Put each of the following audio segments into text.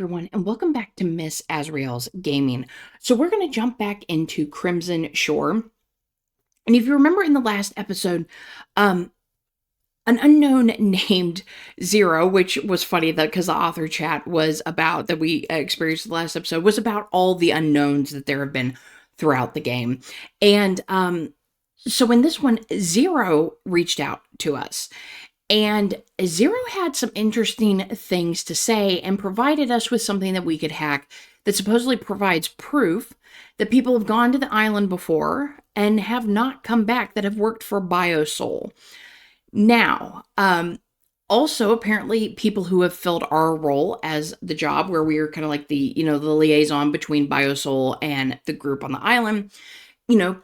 everyone, and welcome back to Miss Azrael's Gaming. So we're going to jump back into Crimson Shore. And if you remember in the last episode, an unknown named Zero, which was funny because the author chat was about, that we experienced the last episode, was about all the unknowns that there have been throughout the game. And so in this one, Zero reached out to us. And Zero had some interesting things to say and provided us with something that we could hack that supposedly provides proof that people have gone to the island before and have not come back that have worked for BioSol. Now, also apparently people who have filled our role as the job where we are kind of like the liaison between BioSol and the group on the island, oh my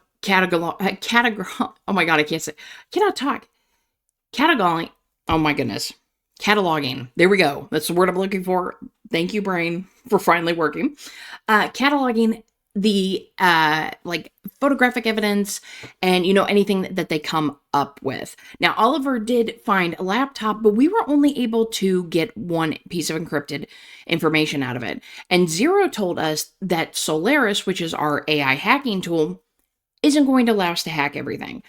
God, cannot talk. Cataloging. Oh my goodness. Cataloging. There we go. That's the word I'm looking for. Thank you, brain, for finally working. Cataloging the photographic evidence and anything that they come up with. Now, Oliver did find a laptop, but we were only able to get one piece of encrypted information out of it. And Zero told us that Solaris, which is our AI hacking tool, isn't going to allow us to hack everything.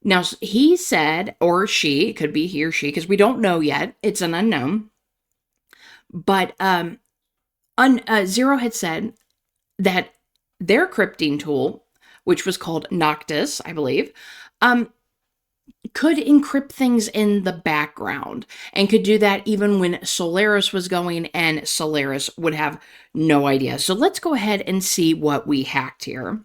Now, he said, or she, it could be he or she, because we don't know yet. It's an unknown. But Zero had said that their crypting tool, which was called Noctis, I believe, could encrypt things in the background and could do that even when Solaris was going, and Solaris would have no idea. So let's go ahead and see what we hacked here.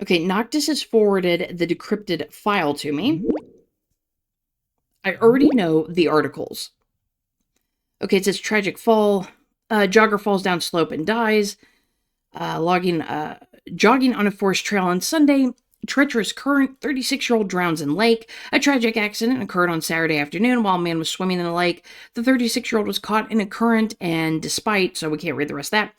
Okay, Noctis has forwarded the decrypted file to me. I already know the articles. Okay, it says tragic fall. Jogger falls down slope and dies. Jogging on a forest trail on Sunday. Treacherous current. 36-year-old drowns in lake. A tragic accident occurred on Saturday afternoon while a man was swimming in the lake. The 36-year-old was caught in a current, and so we can't read the rest of that.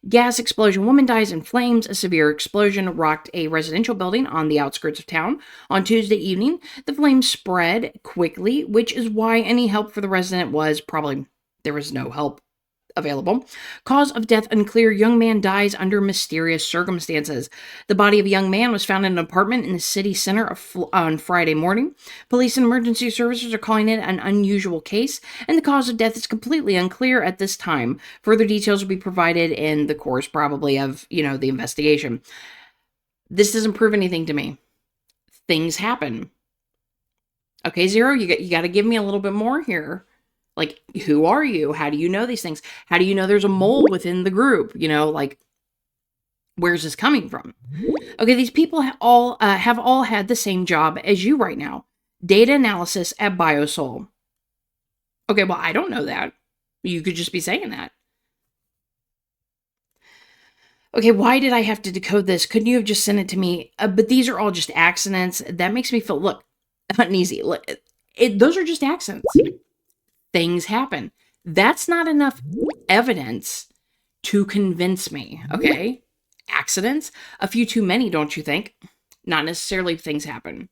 Gas explosion. Woman dies in flames. A severe explosion rocked a residential building on the outskirts of town. On Tuesday evening, the flames spread quickly, which is why any help for the resident there was no help available. Cause of death unclear. Young man dies under mysterious circumstances. The body of a young man was found in an apartment in the city center on Friday morning. Police and emergency services are calling it an unusual case, and the cause of death is completely unclear at this time. Further details will be provided in the course, probably, of, the investigation. This doesn't prove anything to me. Things happen. Okay, Zero, you got to give me a little bit more here. Like, who are you? How do you know these things? How do you know there's a mole within the group? Where's this coming from? Okay, these people have all had the same job as you right now. Data analysis at BioSol. Okay, well, I don't know that. You could just be saying that. Okay, why did I have to decode this? Couldn't you have just sent it to me? But these are all just accidents. That makes me feel, uneasy. Those are just accidents. Things happen. That's not enough evidence to convince me, okay? Accidents? A few too many, don't you think? Not necessarily things happen.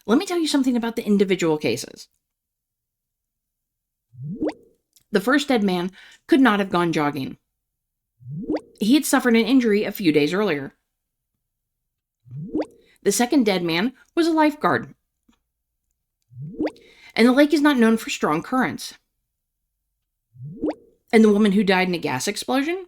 Let me tell you something about the individual cases. The first dead man could not have gone jogging. He had suffered an injury a few days earlier. The second dead man was a lifeguard. And the lake is not known for strong currents. And the woman who died in a gas explosion?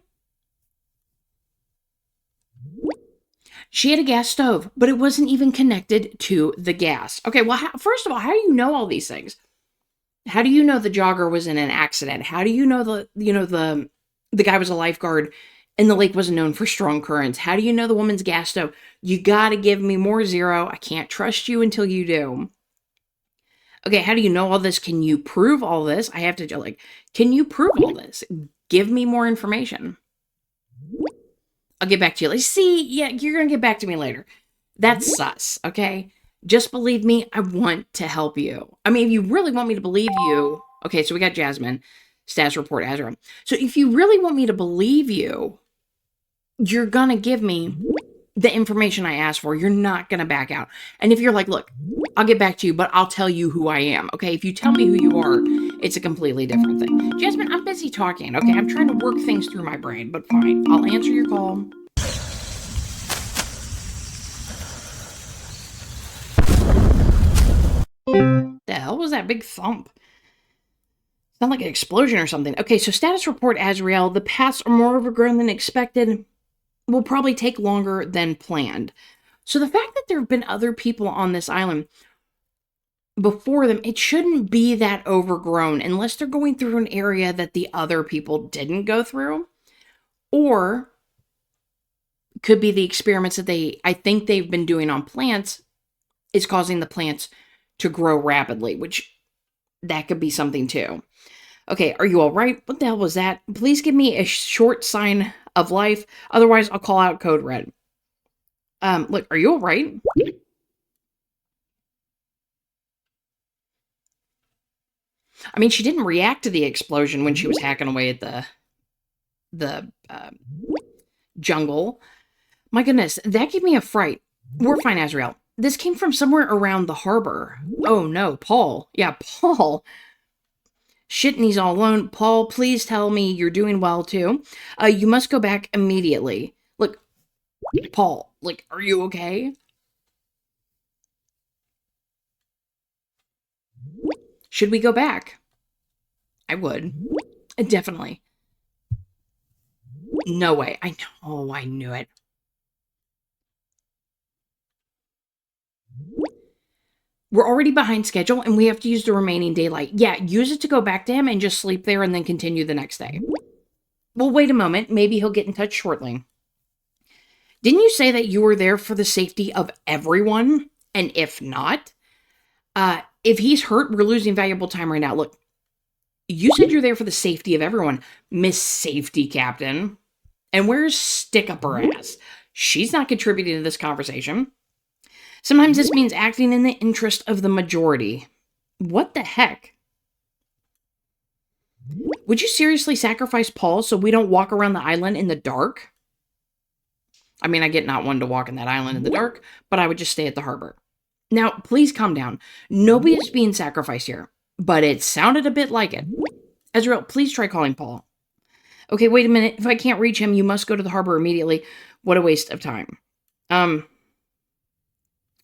She had a gas stove, but it wasn't even connected to the gas. Okay, well, first of all, how do you know all these things? How do you know the jogger was in an accident? How do you know the guy was a lifeguard and the lake wasn't known for strong currents? How do you know the woman's gas stove? You gotta give me more, Zero. I can't trust you until you do. Okay, how do you know all this? Can you prove all this? I have to, can you prove all this? Give me more information. I'll get back to you. Yeah, you're going to get back to me later. That's sus, okay? Just believe me, I want to help you. I mean, if you really want me to believe you... Okay, so we got Jasmine. Status report, Azra. So if you really want me to believe you, you're going to give me the information I asked for. You're not going to back out. And if you're like, look, I'll get back to you, but I'll tell you who I am. Okay. If you tell me who you are, it's a completely different thing. Jasmine, I'm busy talking. Okay. I'm trying to work things through my brain, but fine. I'll answer your call. The hell was that big thump? Sound like an explosion or something. Okay, so status report, Azrael. The paths are more overgrown than expected. Will probably take longer than planned. So the fact that there have been other people on this island before them, it shouldn't be that overgrown unless they're going through an area that the other people didn't go through. Or could be the experiments that I think they've been doing on plants is causing the plants to grow rapidly, which that could be something too. Okay, are you all right? What the hell was that? Please give me a short sign of life. Otherwise, I'll call out code red. Look, are you all right? I mean, she didn't react to the explosion when she was hacking away at the jungle. My goodness, that gave me a fright. We're fine, Azrael. This came from somewhere around the harbor. Oh no, Paul. Yeah, Paul. Shit, and he's all alone. Paul, please tell me you're doing well too. You must go back immediately. Look, Paul, like, are you okay? Should we go back? I would. Definitely. No way. I know. I knew it. We're already behind schedule and we have to use the remaining daylight. Yeah, use it to go back to him and just sleep there and then continue the next day. Well, wait a moment. Maybe he'll get in touch shortly. Didn't you say that you were there for the safety of everyone? And if not, if he's hurt, we're losing valuable time right now. Look, you said you're there for the safety of everyone, Miss Safety Captain. And where's Stick Up Her Ass? She's not contributing to this conversation. Sometimes this means acting in the interest of the majority. What the heck? Would you seriously sacrifice Paul so we don't walk around the island in the dark? I mean, I get not one to walk in that island in the dark, but I would just stay at the harbor. Now, please calm down. Nobody is being sacrificed here, but it sounded a bit like it. Ezreal, please try calling Paul. Okay, wait a minute. If I can't reach him, you must go to the harbor immediately. What a waste of time.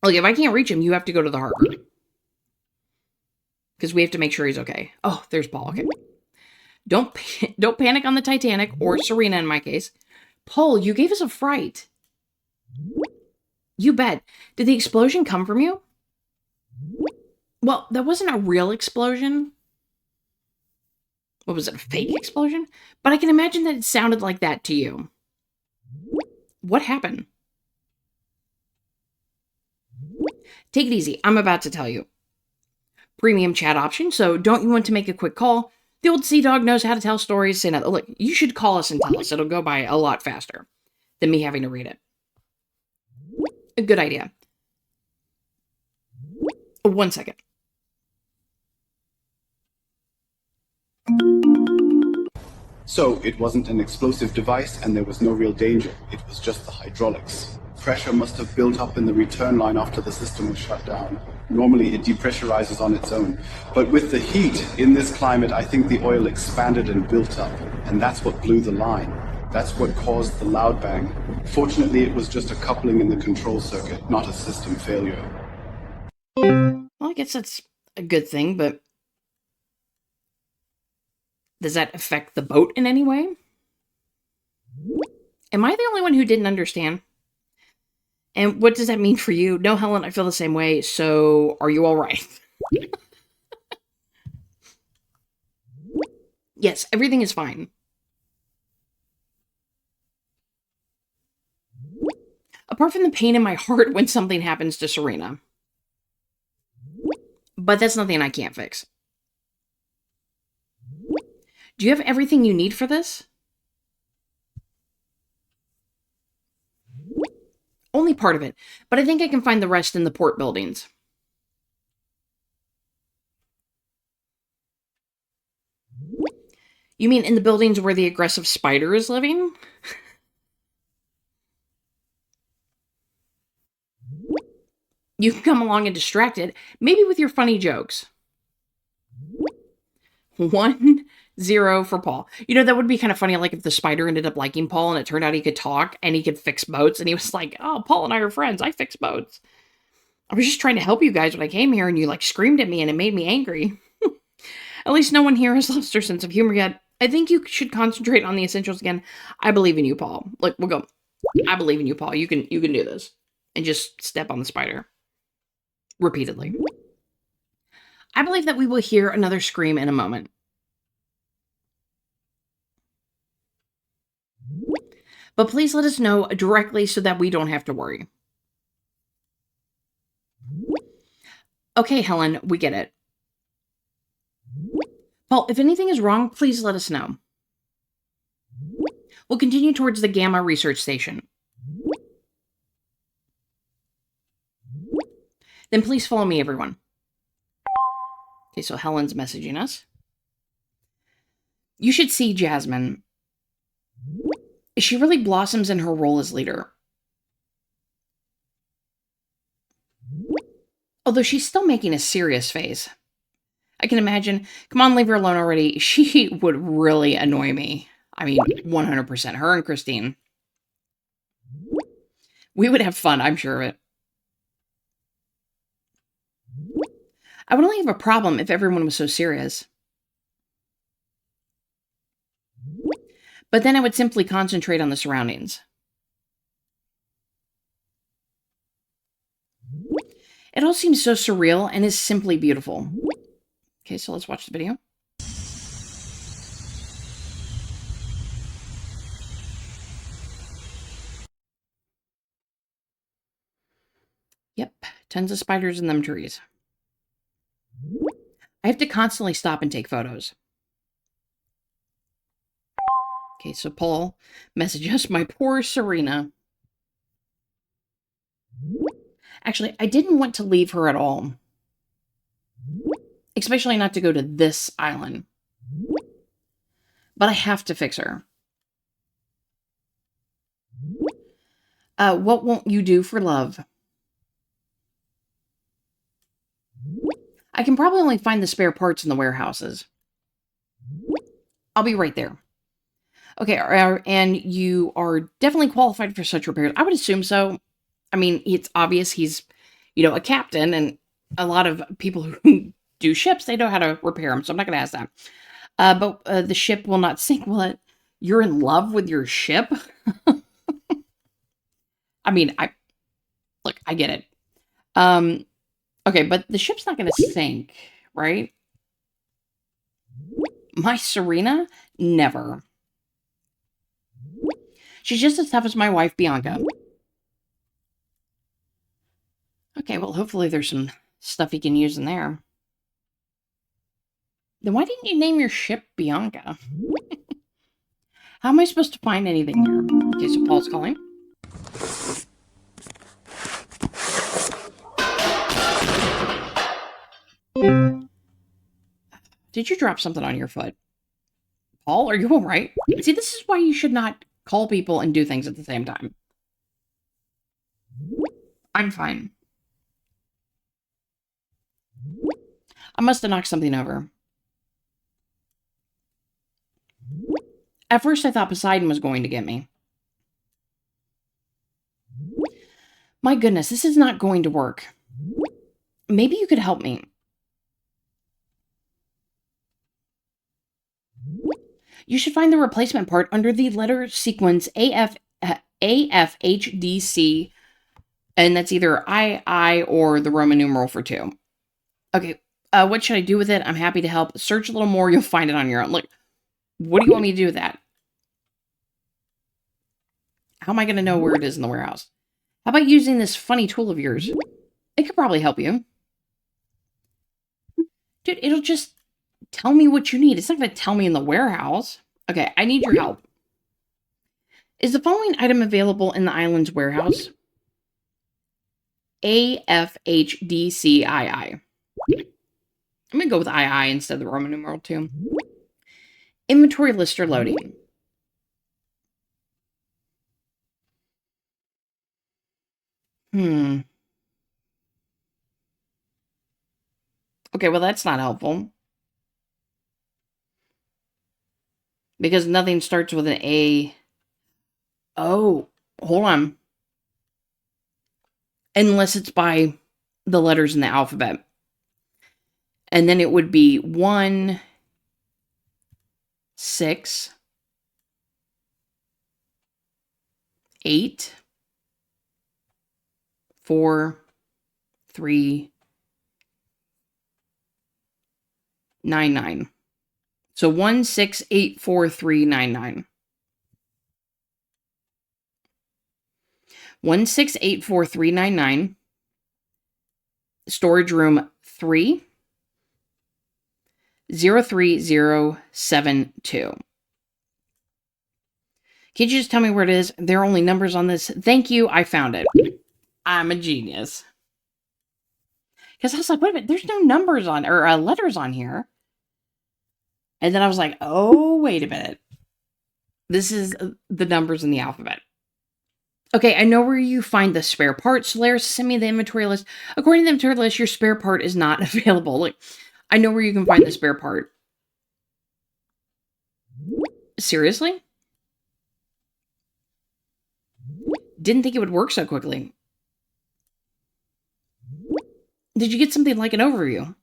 Look, if I can't reach him, you have to go to the harbor. Because we have to make sure he's okay. Oh, there's Paul. Okay. Don't panic on the Titanic, or Serena in my case. Paul, you gave us a fright. You bet. Did the explosion come from you? Well, that wasn't a real explosion. What was it, a fake explosion? But I can imagine that it sounded like that to you. What happened? Take it easy. I'm about to tell you. Premium chat option, so don't you want to make a quick call? The old sea dog knows how to tell stories. Say nothing. Look, you should call us and tell us. It'll go by a lot faster than me having to read it. A good idea. 1 second. So it wasn't an explosive device and there was no real danger. It was just the hydraulics. Pressure must have built up in the return line after the system was shut down. Normally it depressurizes on its own. But with the heat in this climate, I think the oil expanded and built up. And that's what blew the line. That's what caused the loud bang. Fortunately, it was just a coupling in the control circuit, not a system failure. Well, I guess that's a good thing, but does that affect the boat in any way? Am I the only one who didn't understand? And what does that mean for you? No, Helen, I feel the same way. So, are you all right? Yes, everything is fine. Apart from the pain in my heart when something happens to Serena. But that's nothing I can't fix. Do you have everything you need for this? Only part of it, but I think I can find the rest in the port buildings. You mean in the buildings where the aggressive spider is living? You can come along and distract it, maybe with your funny jokes. 1-0 for Paul. You know, that would be kind of funny, like if the spider ended up liking Paul and it turned out he could talk and he could fix boats, and he was like, oh, Paul and I are friends. I fix boats. I was just trying to help you guys when I came here, and you like screamed at me and it made me angry. At least no one here has lost their sense of humor yet. I think you should concentrate on the essentials again. I believe in you, Paul. Like, we'll go. I believe in you, Paul. You can do this. And just step on the spider. Repeatedly. I believe that we will hear another scream in a moment. But please let us know directly so that we don't have to worry. Okay, Helen, we get it. Paul, if anything is wrong, please let us know. We'll continue towards the Gamma Research Station. Then please follow me, everyone. Okay, so Helen's messaging us. You should see Jasmine. She really blossoms in her role as leader. Although she's still making a serious face. I can imagine. Come on, leave her alone already. She would really annoy me. I mean, 100%. Her and Christine. We would have fun, I'm sure of it. I would only have a problem if everyone was so serious. But then I would simply concentrate on the surroundings. It all seems so surreal and is simply beautiful. Okay, so let's watch the video. Yep, tons of spiders in them trees. I have to constantly stop and take photos. Okay, so Paul messages my poor Serena. Actually, I didn't want to leave her at all. Especially not to go to this island. But I have to fix her. What won't you do for love? I can probably only find the spare parts in the warehouses. I'll be right there. Okay, and you are definitely qualified for such repairs. I would assume so. I mean, it's obvious he's, a captain, and a lot of people who do ships, they know how to repair them, so I'm not going to ask that. But the ship will not sink, will it? You're in love with your ship? I mean, I get it. Okay, but the ship's not going to sink, right? My Serena? Never. She's just as tough as my wife, Bianca. Okay, well, hopefully there's some stuff he can use in there. Then why didn't you name your ship Bianca? How am I supposed to find anything here? Okay, so Paul's calling. Did you drop something on your foot? Paul, are you all right? See, this is why you should not call people and do things at the same time. I'm fine. I must have knocked something over. At first, I thought Poseidon was going to get me. My goodness, this is not going to work. Maybe you could help me. You should find the replacement part under the letter sequence AFHDC, and that's either II or the Roman numeral for 2. Okay, what should I do with it? I'm happy to help. Search a little more, you'll find it on your own. Look, what do you want me to do with that? How am I going to know where it is in the warehouse? How about using this funny tool of yours? It could probably help you. Dude, it'll just tell me what you need. It's not going to tell me in the warehouse. Okay, I need your help. Is the following item available in the island's warehouse? AFHDCII. I'm going to go with II instead of the Roman numeral 2. Inventory lister loading. Okay, well, that's not helpful. Because nothing starts with an A. Oh, hold on. Unless it's by the letters in the alphabet. And then it would be 1, 6, 8, 4, 3, 9, 9. So 1, 6, 8, 4, 3, 9, 9. 1, 6, 8, 4, 3, 9, 9. Storage room 3, 03072. Can you just tell me where it is? There are only numbers on this. Thank you. I found it. I'm a genius. Because I was like, wait a minute, there's no numbers on, or letters on here. And then I was like, oh, wait a minute. This is the numbers in the alphabet. Okay, I know where you find the spare part. Solaris, send me the inventory list. According to the inventory list, your spare part is not available. Like, I know where you can find the spare part. Seriously? Didn't think it would work so quickly. Did you get something like an overview?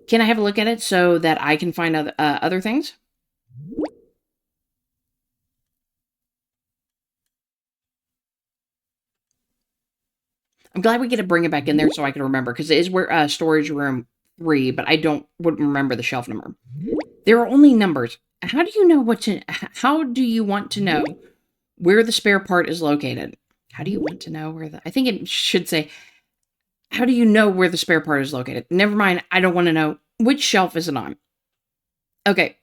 Can I have a look at it so that I can find other things? I'm glad we get to bring it back in there so I can remember, because it is where storage room 3, but I wouldn't remember the shelf number. There are only numbers. How do you know how do you want to know where the spare part is located? How do you want to know where I think it should say, how do you know where the spare part is located? Never mind, I don't want to know. Which shelf is it on? Okay.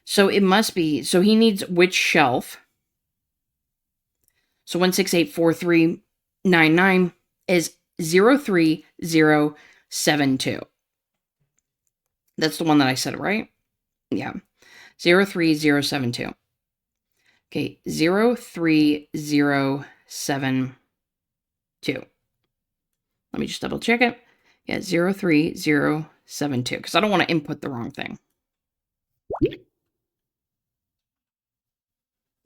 So it must be, so he needs which shelf? So 1684399 is 03072. That's the one that I said, right? Yeah. 03072. Okay, 03072. Let me just double check it. Yeah, 03072, because I don't want to input the wrong thing.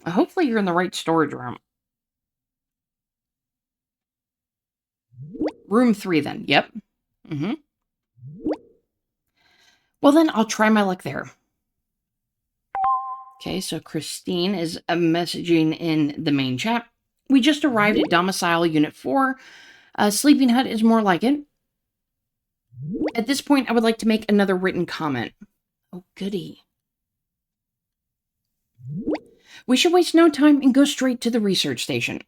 Hopefully you're in the right storage room. Room 3 then. Yep. Mm-hmm. Well, then I'll try my luck there. Okay, so Christine is messaging in the main chat. We just arrived at domicile unit 4. Sleeping hut is more like it. At this point, I would like to make another written comment. Oh, goody. We should waste no time and go straight to the research station.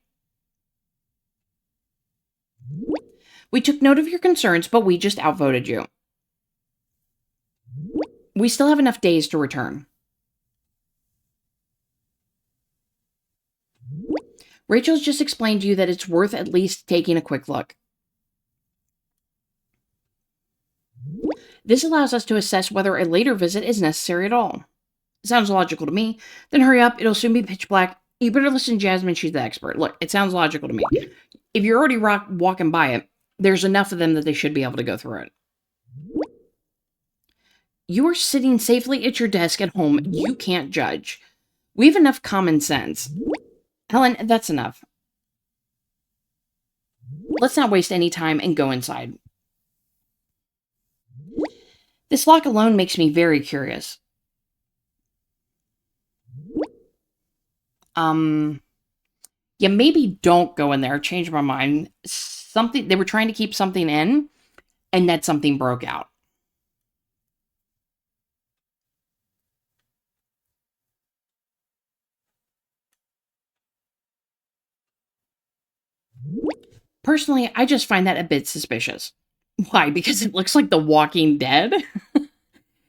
We took note of your concerns, but we just outvoted you. We still have enough days to return. Rachel's just explained to you that it's worth at least taking a quick look. This allows us to assess whether a later visit is necessary at all. Sounds logical to me. Then hurry up, it'll soon be pitch black. You better listen to Jasmine, she's the expert. Look, it sounds logical to me. If you're already walking by it, there's enough of them that they should be able to go through it. You are sitting safely at your desk at home. You can't judge. We have enough common sense. Helen, that's enough. Let's not waste any time and go inside. This lock alone makes me very curious. Yeah, maybe don't go in there. Change my mind. They were trying to keep something in, and that something broke out. Personally, I just find that a bit suspicious. Why? Because it looks like The Walking Dead?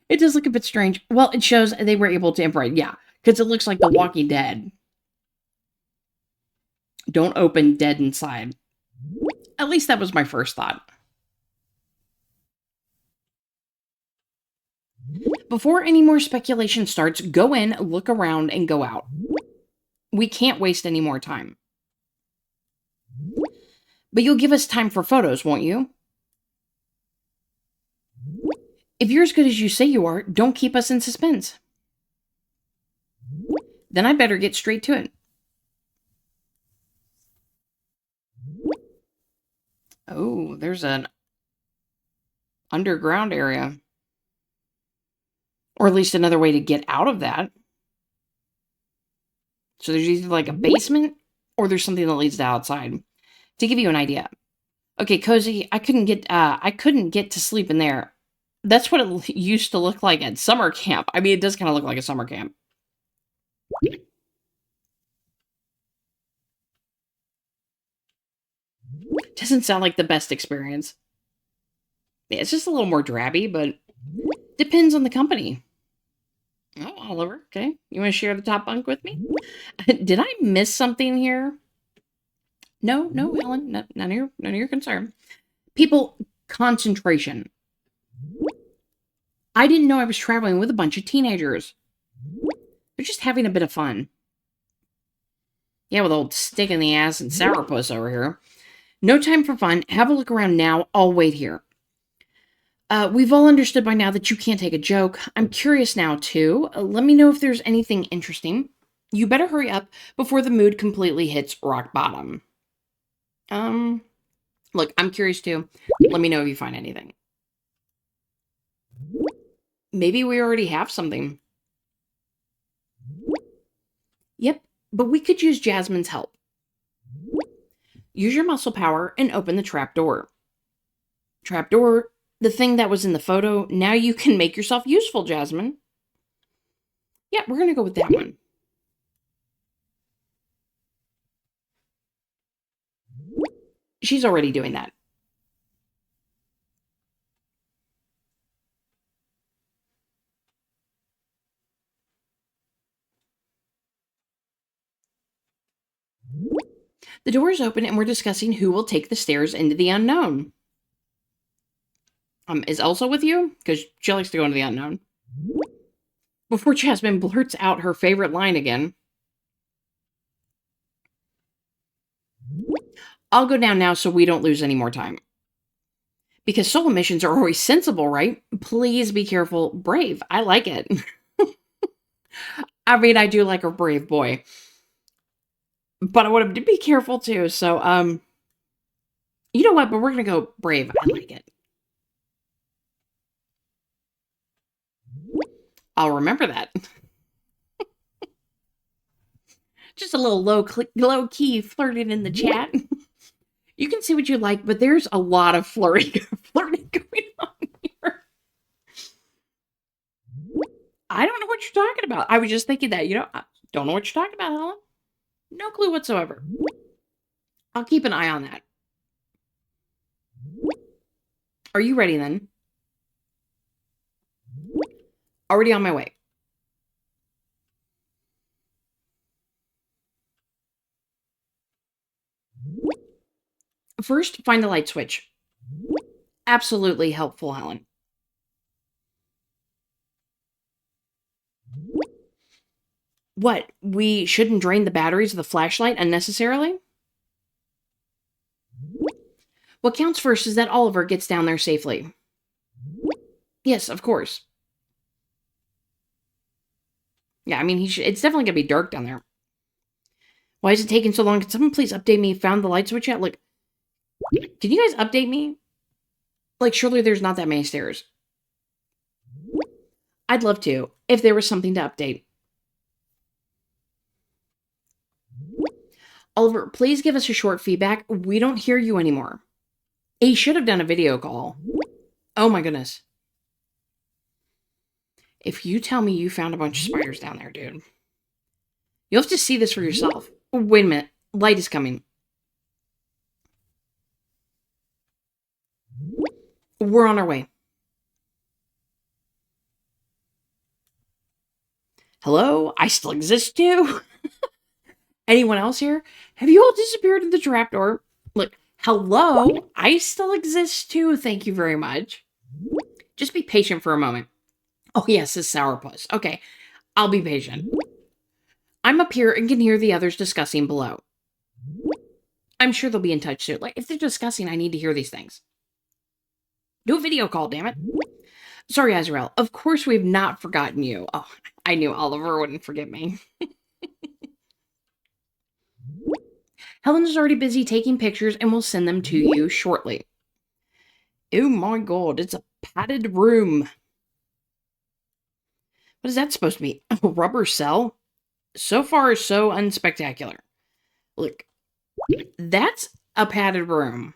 It does look a bit strange. Well, it shows they were able to improvise. Yeah, because it looks like The Walking Dead. Don't open, dead inside. At least that was my first thought. Before any more speculation starts, go in, look around, and go out. We can't waste any more time. But you'll give us time for photos, won't you? If you're as good as you say you are, don't keep us in suspense. Then I better get straight to it. Oh, there's an underground area. Or at least another way to get out of that. So there's either like a basement or there's something that leads to outside. To give you an idea. Okay, Cozy, I couldn't get to sleep in there. That's what it used to look like at summer camp. I mean, it does kind of look like a summer camp. Doesn't sound like the best experience. Yeah, it's just a little more drabby, but depends on the company. Oh, Oliver, okay. You want to share the top bunk with me? Did I miss something here? No, Helen, none of your concern. People, concentration. I didn't know I was traveling with a bunch of teenagers. They're just having a bit of fun. Yeah, with old stick in the ass and sourpuss over here. No time for fun. Have a look around now. I'll wait here. We've all understood by now that you can't take a joke. I'm curious now, too. Let me know if there's anything interesting. You better hurry up before the mood completely hits rock bottom. Look, I'm curious, too. Let me know if you find anything. Maybe we already have something. Yep, but we could use Jasmine's help. Use your muscle power and open the trapdoor. Trapdoor, the thing that was in the photo, now you can make yourself useful, Jasmine. Yeah, we're going to go with that one. She's already doing that. The door is open and we're discussing who will take the stairs into the unknown. Is Elsa with you? Because she likes to go into the unknown. Before Jasmine blurts out her favorite line again. I'll go down now so we don't lose any more time. Because solo missions are always sensible, right? Please be careful. Brave. I like it. I mean, I do like a brave boy. But I want him to be careful too. So, you know what? But we're going to go brave. I like it. I'll remember that. Just a little low key flirting in the chat. You can see what you like, but there's a lot of flirting going on here. I don't know what you're talking about. I was just thinking that, I don't know what you're talking about, Helen. No clue whatsoever. I'll keep an eye on that. Are you ready then? Already on my way. First, find the light switch. Absolutely helpful, Helen. What? We shouldn't drain the batteries of the flashlight unnecessarily? What counts first is that Oliver gets down there safely. Yes, of course. Yeah, I mean, it's definitely going to be dark down there. Why is it taking so long? Can someone please update me? Found the light switch yet? Like, can you guys update me? Like, surely there's not that many stairs. I'd love to, if there was something to update. Oliver, please give us a short feedback. We don't hear you anymore. He should have done a video call. Oh my goodness. If you tell me you found a bunch of spiders down there, dude, you'll have to see this for yourself. Wait a minute. Light is coming. We're on our way. Hello? I still exist too? Anyone else here? Have you all disappeared in the trapdoor? Look, hello? I still exist too. Thank you very much. Just be patient for a moment. Oh, yes, it's sourpuss. Okay, I'll be patient. I'm up here and can hear the others discussing below. I'm sure they'll be in touch soon. Like, if they're discussing, I need to hear these things. Do a video call, damn it. Sorry, Azrael. Of course we've not forgotten you. Oh, I knew Oliver wouldn't forget me. Helen is already busy taking pictures and will send them to you shortly. Oh my god, it's a padded room. What is that supposed to be? A rubber cell? So far, so unspectacular. Look, that's a padded room.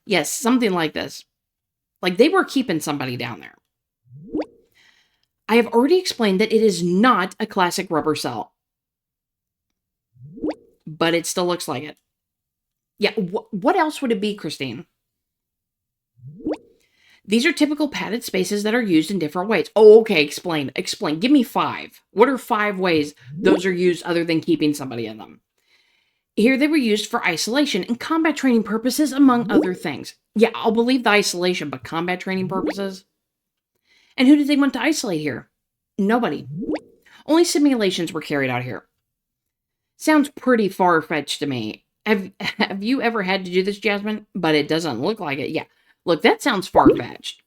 Yes, something like this. Like they were keeping somebody down there. I have already explained that it is not a classic rubber cell. But it still looks like it. Yeah, what else would it be, Christine? These are typical padded spaces that are used in different ways. Oh, okay, explain. Explain. Give me 5. What are 5 ways those are used other than keeping somebody in them? Here they were used for isolation and combat training purposes, among other things. Yeah, I'll believe the isolation, but combat training purposes? And who did they want to isolate here? Nobody. Only simulations were carried out here. Sounds pretty far-fetched to me. Have you ever had to do this, Jasmine? But it doesn't look like it. Yeah. Look, that sounds far-fetched.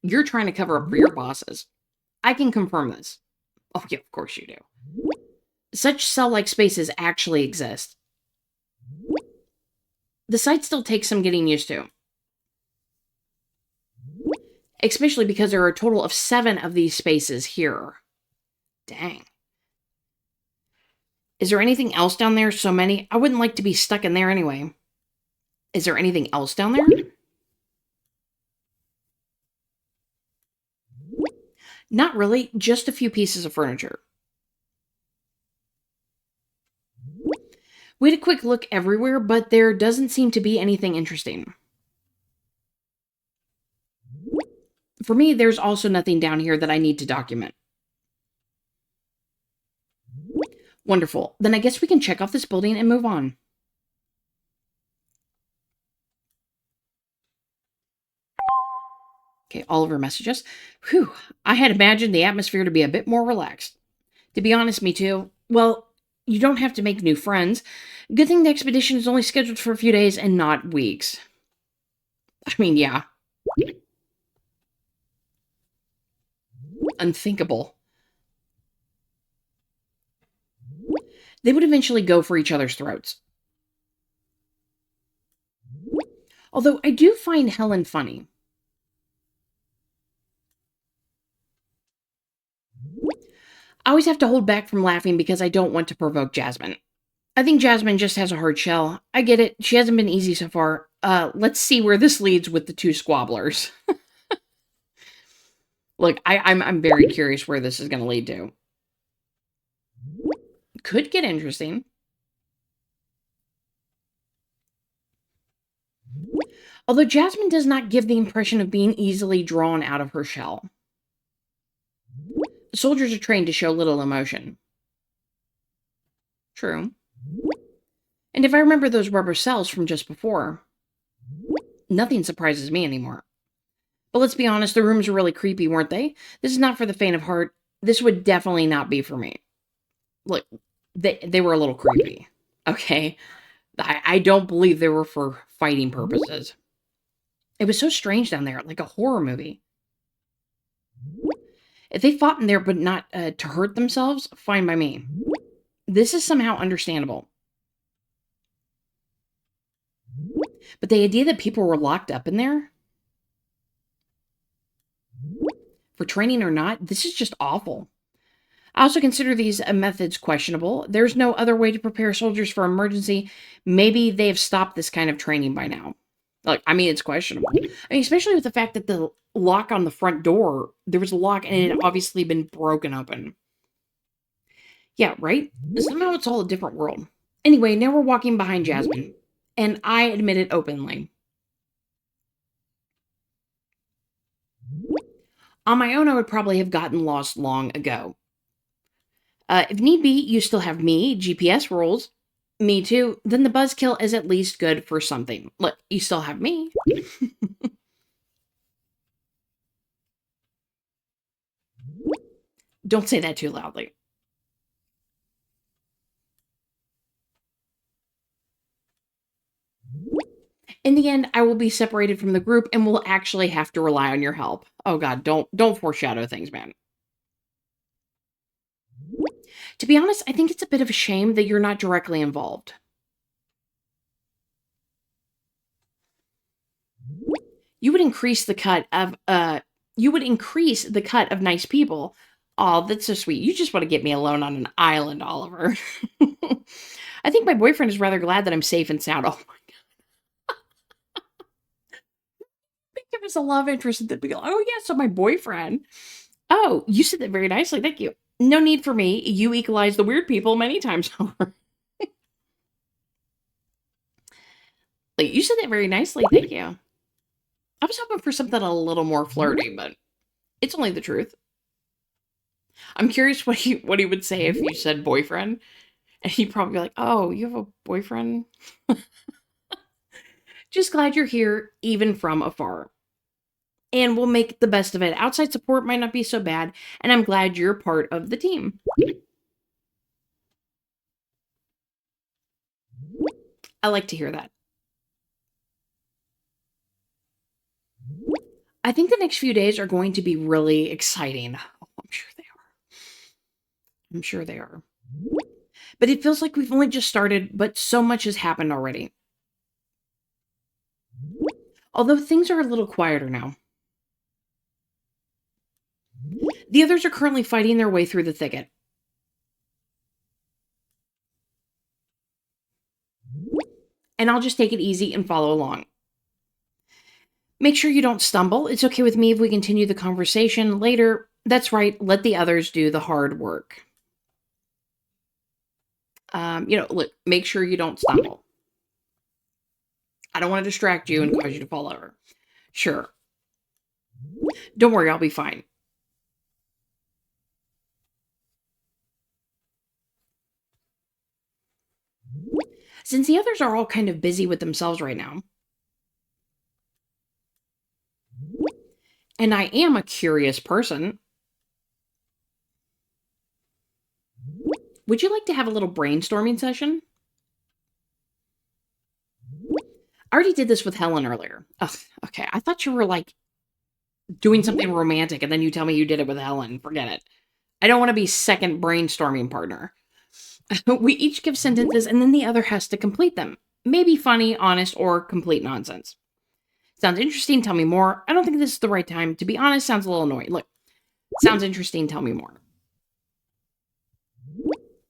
You're trying to cover up for your bosses. I can confirm this. Oh, yeah, of course you do. Such cell-like spaces actually exist. The site still takes some getting used to. Especially because there are a total of 7 of these spaces here. Dang. Is there anything else down there? So many? I wouldn't like to be stuck in there anyway. Is there anything else down there? Not really, just a few pieces of furniture. We had a quick look everywhere, but there doesn't seem to be anything interesting. For me, there's also nothing down here that I need to document. Wonderful. Then I guess we can check off this building and move on. Okay, Oliver messages. Whew, I had imagined the atmosphere to be a bit more relaxed. To be honest, me too. Well, you don't have to make new friends. Good thing the expedition is only scheduled for a few days and not weeks. I mean, yeah. Unthinkable. They would eventually go for each other's throats. Although I do find Helen funny. I always have to hold back from laughing because I don't want to provoke Jasmine. I think Jasmine just has a hard shell. I get it. She hasn't been easy so far. Let's see where this leads with the 2 squabblers. Look, I'm very curious where this is going to lead to. Could get interesting. Although Jasmine does not give the impression of being easily drawn out of her shell. Soldiers are trained to show little emotion. True. And if I remember those rubber cells from just before, nothing surprises me anymore. But let's be honest, the rooms were really creepy, weren't they? This is not for the faint of heart. This would definitely not be for me. Look, they were a little creepy. Okay? I don't believe they were for fighting purposes. It was so strange down there, like a horror movie. If they fought in there but not to hurt themselves, fine by me. This is somehow understandable. But the idea that people were locked up in there, for training or not, this is just awful. I also consider these methods questionable. There's no other way to prepare soldiers for emergency. Maybe they have stopped this kind of training by now. Like, I mean, it's questionable. I mean, especially with the fact that the lock on the front door, there was a lock and it had obviously been broken open. Yeah, right? Somehow it's all a different world. Anyway, now we're walking behind Jasmine. And I admit it openly. On my own, I would probably have gotten lost long ago. If need be, you still have me, GPS rules. Me too. Then the buzzkill is at least good for something. Look, you still have me. Don't say that too loudly. In the end, I will be separated from the group and will actually have to rely on your help. Oh god, don't foreshadow things, man. To be honest, I think it's a bit of a shame that you're not directly involved. You would increase the cut of nice people. Oh, that's so sweet. You just want to get me alone on an island, Oliver. I think my boyfriend is rather glad that I'm safe and sound. Oh, think of as a love interest and then be like, oh yeah, so my boyfriend. Oh, you said that very nicely. Thank you. No need for me. You equalize the weird people many times over. Like, you said that very nicely. Thank you. I was hoping for something a little more flirty, but it's only the truth. I'm curious what he would say if you said boyfriend, and he'd probably be like, "Oh, you have a boyfriend." Just glad you're here, even from afar, and we'll make the best of it. Outside support might not be so bad, and I'm glad you're part of the team. I like to hear that. I think the next few days are going to be really exciting. Oh, I'm sure they are. I'm sure they are. But it feels like we've only just started, but so much has happened already. Although things are a little quieter now. The others are currently fighting their way through the thicket. And I'll just take it easy and follow along. Make sure you don't stumble. It's okay with me if we continue the conversation later. That's right, let the others do the hard work. Look, make sure you don't stumble. I don't want to distract you and cause you to fall over. Sure. Don't worry, I'll be fine. Since the others are all kind of busy with themselves right now, and I am a curious person, would you like to have a little brainstorming session? I already did this with Helen earlier. Ugh, okay, I thought you were like doing something romantic and then you tell me you did it with Helen. Forget it. I don't want to be second brainstorming partner. We each give sentences and then the other has to complete them. Maybe funny, honest, or complete nonsense. Sounds interesting, tell me more. I don't think this is the right time. To be honest, sounds a little annoying. Look, sounds interesting, tell me more.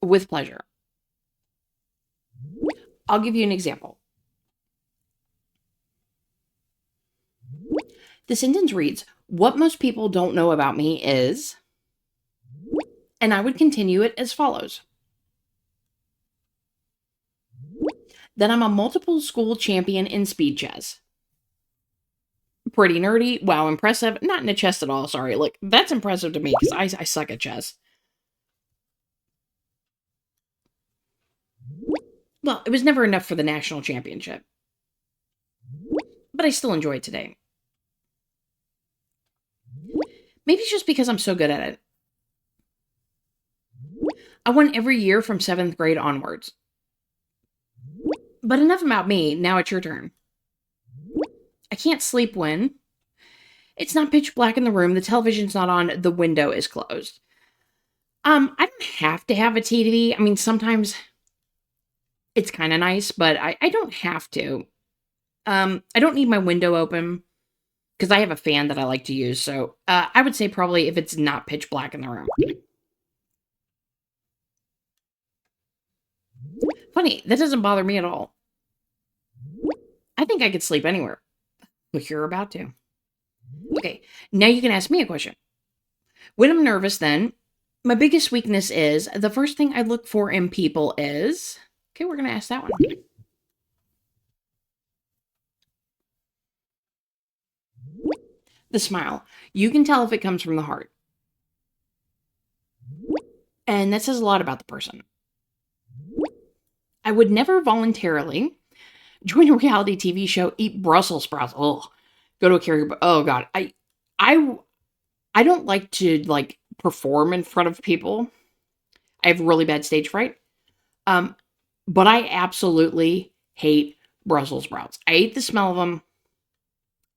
With pleasure. I'll give you an example. The sentence reads, what most people don't know about me is, and I would continue it as follows. Then I'm a multiple school champion in speed chess. Pretty nerdy. Wow, impressive. Not into chess at all, sorry. Look, that's impressive to me because I suck at chess. Well, it was never enough for the national championship. But I still enjoy it today. Maybe it's just because I'm so good at it. I won every year from 7th grade onwards. But enough about me. Now it's your turn. I can't sleep when it's not pitch black in the room, the television's not on, the window is closed. I don't have to have a TV. I mean, sometimes it's kind of nice, but I don't have to. I don't need my window open because I have a fan that I like to use. So I would say probably if it's not pitch black in the room. Funny, that doesn't bother me at all. I think I could sleep anywhere. Look, you're about to. Okay, now you can ask me a question. When I'm nervous, then, my biggest weakness is the first thing I look for in people is. Okay, we're going to ask that one. The smile. You can tell if it comes from the heart. And that says a lot about the person. I would never voluntarily join a reality TV show, eat Brussels sprouts. Oh, go to a karaoke. Oh God, I don't like to like perform in front of people. I have really bad stage fright. But I absolutely hate Brussels sprouts. I hate the smell of them.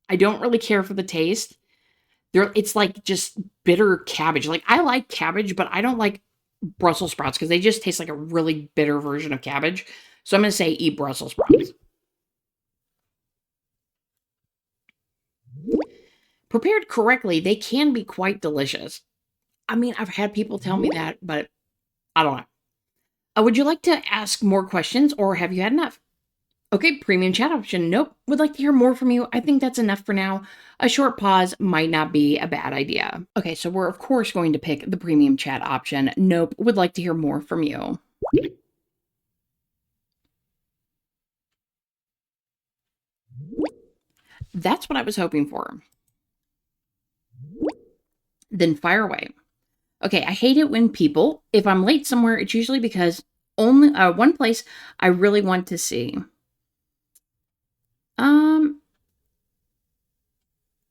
I don't really care for the taste. It's like just bitter cabbage. Like I like cabbage, but I don't like Brussels sprouts because they just taste like a really bitter version of cabbage. So I'm going to say eat Brussels sprouts. Prepared correctly, they can be quite delicious. I mean, I've had people tell me that, but I don't know. Would you like to ask more questions or have you had enough? Okay, premium chat option. Nope. Would like to hear more from you. I think that's enough for now. A short pause might not be a bad idea. Okay, so we're of course going to pick the premium chat option. Nope. Would like to hear more from you. That's what I was hoping for. Then fire away. Okay, I hate it when people, if I'm late somewhere, it's usually because only one place I really want to see.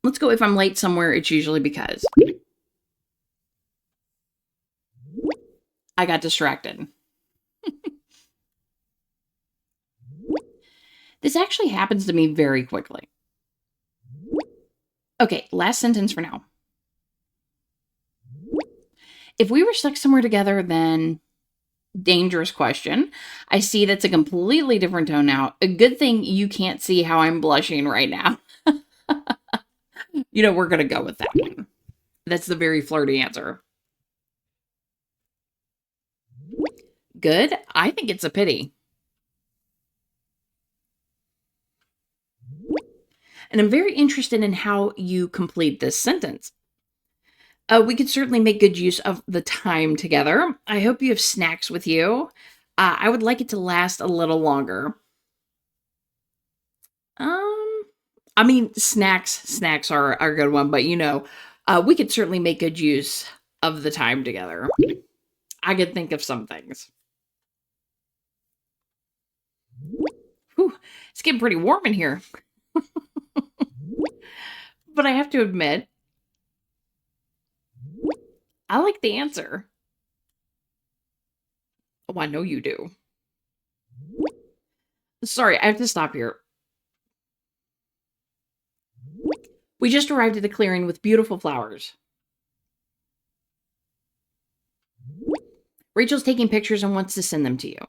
Let's go if I'm late somewhere, it's usually because I got distracted. This actually happens to me very quickly. Okay, last sentence for now. If we were stuck somewhere together, then dangerous question. I see that's a completely different tone now. A good thing you can't see how I'm blushing right now. We're going to go with that one. That's the very flirty answer. Good. I think it's a pity. And I'm very interested in how you complete this sentence. We could certainly make good use of the time together. I hope you have snacks with you. I would like it to last a little longer. I mean, snacks are a good one, but we could certainly make good use of the time together. I could think of some things. Whew, it's getting pretty warm in here. But I have to admit, I like the answer. Oh, I know you do. Sorry, I have to stop here. We just arrived at a clearing with beautiful flowers. Rachel's taking pictures and wants to send them to you.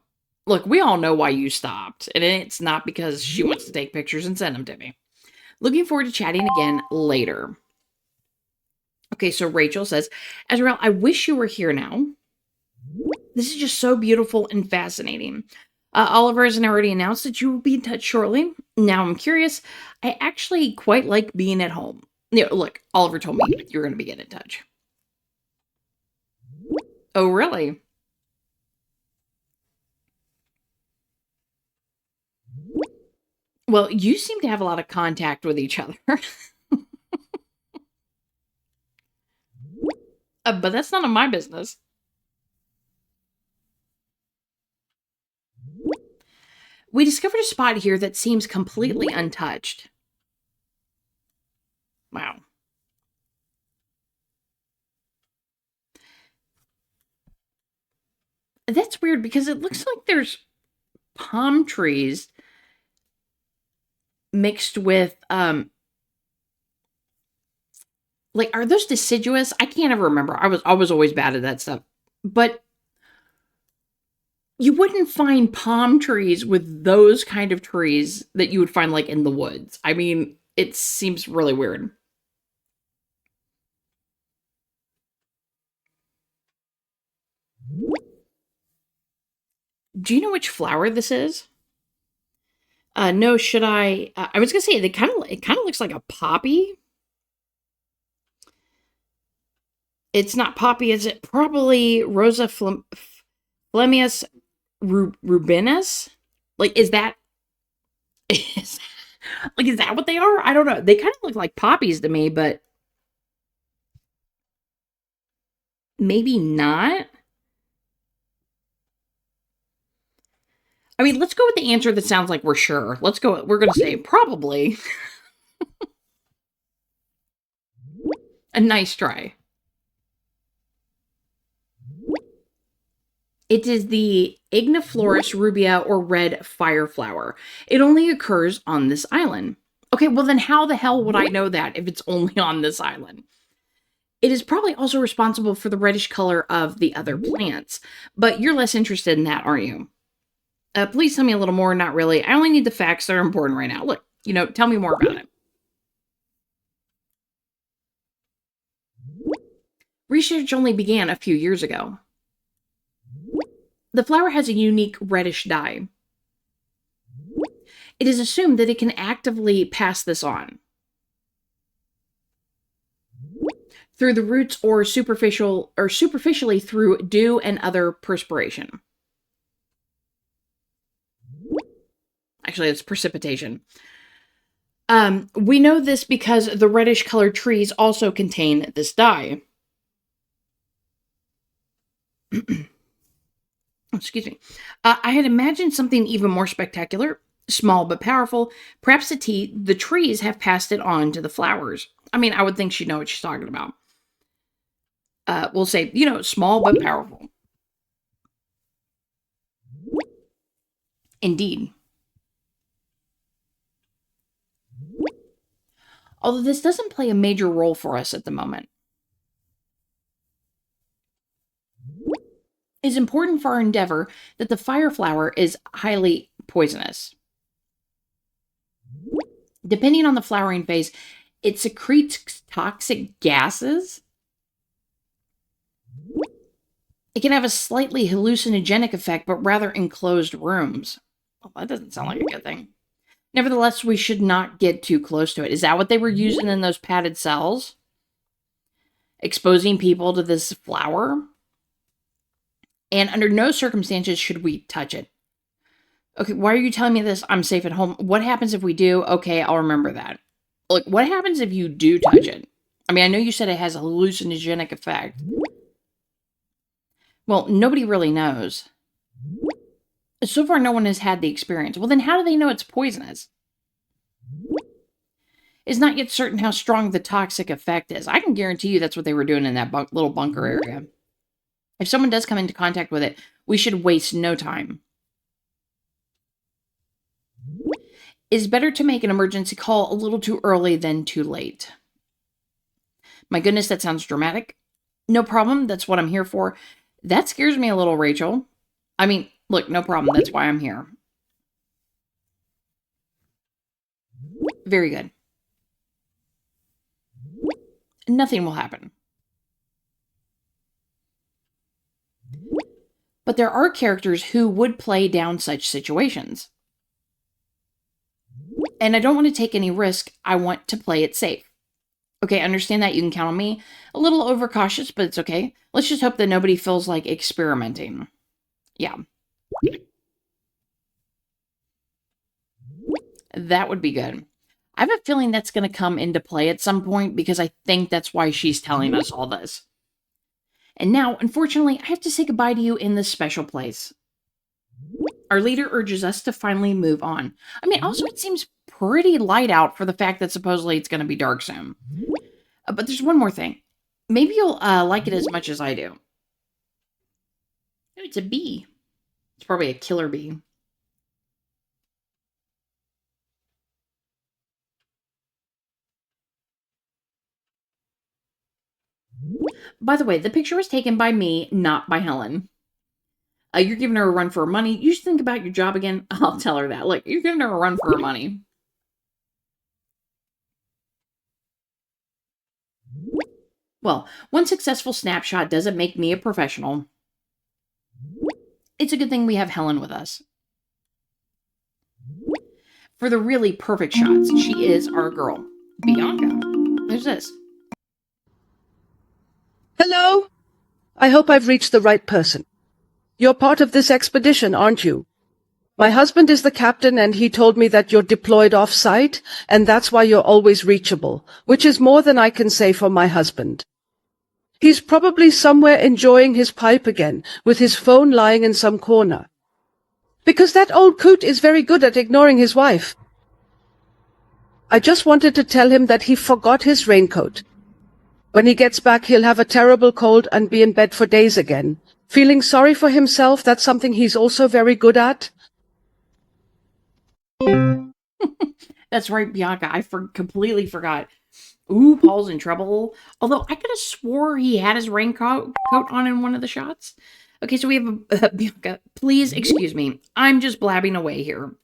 Look, we all know why you stopped, and it's not because she wants to take pictures and send them to me. Looking forward to chatting again later. Okay, so Rachel says, Azrael, I wish you were here now. This is just so beautiful and fascinating. Oliver has already announced that you will be in touch shortly. Now I'm curious. I actually quite like being at home. Look, Oliver told me you're going to be getting in touch. Oh, really? Well, you seem to have a lot of contact with each other. But that's none of my business. We discovered a spot here that seems completely untouched. Wow. That's weird because it looks like there's palm trees mixed with like, are those deciduous? I can't ever remember. I was always bad at that stuff. But you wouldn't find palm trees with those kind of trees that you would find like in the woods. I mean, it seems really weird. Do you know which flower this is? No, should I? I was gonna say it kind of looks like a poppy. It's not poppy, is it? Probably Rosa Flemius rubinus. Like, is that is is that what they are? I don't know. They kind of look like poppies to me, but maybe not. I mean, let's go with the answer that sounds like we're sure. Let's go. We're going to say probably. A nice try. It is the Igniflorus rubia, or red fire flower. It only occurs on this island. Okay, well then how the hell would I know that if it's only on this island? It is probably also responsible for the reddish color of the other plants, but you're less interested in that, aren't you? Please tell me a little more. Not really. I only need the facts that are important right now. Look, tell me more about it. Research only began a few years ago. The flower has a unique reddish dye. It is assumed that it can actively pass this on through the roots or superficially through dew and other perspiration. Actually, it's precipitation. We know this because the reddish colored trees also contain this dye. Excuse me. I had imagined something even more spectacular, small but powerful. Perhaps the trees have passed it on to the flowers. I mean, I would think she'd know what she's talking about. We'll say, small but powerful. Indeed. Although this doesn't play a major role for us at the moment. It's important for our endeavor that the fire flower is highly poisonous. Depending on the flowering phase, it secretes toxic gases. It can have a slightly hallucinogenic effect, but rather in closed rooms. Well, that doesn't sound like a good thing. Nevertheless, we should not get too close to it. Is that what they were using in those padded cells? Exposing people to this flower? And under no circumstances should we touch it. Okay, why are you telling me this? I'm safe at home. What happens if we do? Okay, I'll remember that. Like, what happens if you do touch it? I mean, I know you said it has a hallucinogenic effect. Well, nobody really knows. So far, no one has had the experience. Well, then how do they know it's poisonous? It's not yet certain how strong the toxic effect is. I can guarantee you that's what they were doing in that little bunker area. If someone does come into contact with it, we should waste no time. It's better to make an emergency call a little too early than too late. My goodness, that sounds dramatic. No problem, that's what I'm here for. That scares me a little, Rachel. I mean, look, no problem, that's why I'm here. Very good. Nothing will happen. But there are characters who would play down such situations. And I don't want to take any risk. I want to play it safe. Okay, understand that. You can count on me. A little overcautious, but it's okay. Let's just hope that nobody feels like experimenting. Yeah. That would be good. I have a feeling that's going to come into play at some point because I think that's why she's telling us all this. And now, unfortunately, I have to say goodbye to you in this special place. Our leader urges us to finally move on. I mean, also, it seems pretty light out for the fact that supposedly it's going to be dark soon. But there's one more thing. Maybe you'll like it as much as I do. Oh, it's a bee. It's probably a killer bee. By the way, the picture was taken by me, not by Helen. You're giving her a run for her money. You should think about your job again. I'll tell her that. Look, you're giving her a run for her money. Well, one successful snapshot doesn't make me a professional. It's a good thing we have Helen with us. For the really perfect shots, she is our girl, Bianca. There's this. Hello? I hope I've reached the right person. You're part of this expedition, aren't you? My husband is the captain and he told me that you're deployed off-site, and that's why you're always reachable, which is more than I can say for my husband. He's probably somewhere enjoying his pipe again, with his phone lying in some corner. Because that old coot is very good at ignoring his wife. I just wanted to tell him that he forgot his raincoat. When he gets back, he'll have a terrible cold and be in bed for days again. Feeling sorry for himself, that's something he's also very good at. That's right, Bianca. I completely forgot. Ooh, Paul's in trouble. Although I could have swore he had his raincoat on in one of the shots. Okay, so we have Bianca. Please excuse me. I'm just blabbing away here.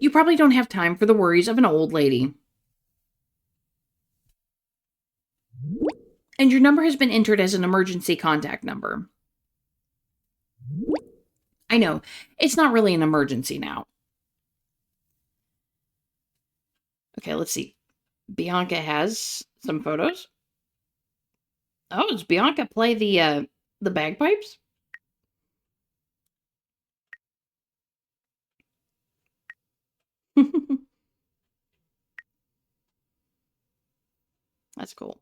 You probably don't have time for the worries of an old lady. And your number has been entered as an emergency contact number. I know, it's not really an emergency now. Okay, let's see. Bianca has some photos. Oh, does Bianca play the bagpipes? That's cool.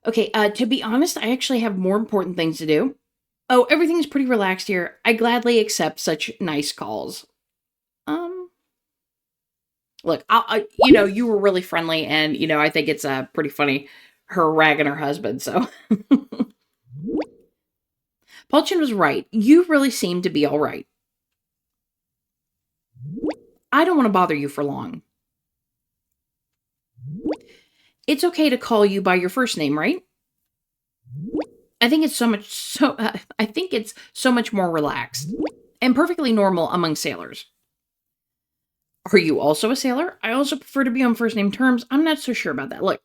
Okay, to be honest, I actually have more important things to do. Oh, everything's pretty relaxed here. I gladly accept such nice calls. Um, Look, you were really friendly, and I think it's pretty funny, her ragging her husband. So, Paul Chin was right. You really seem to be all right. I don't want to bother you for long. It's okay to call you by your first name, right? I think it's I think it's so much more relaxed and perfectly normal among sailors. Are you also a sailor? I also prefer to be on first name terms. I'm not so sure about that. Look,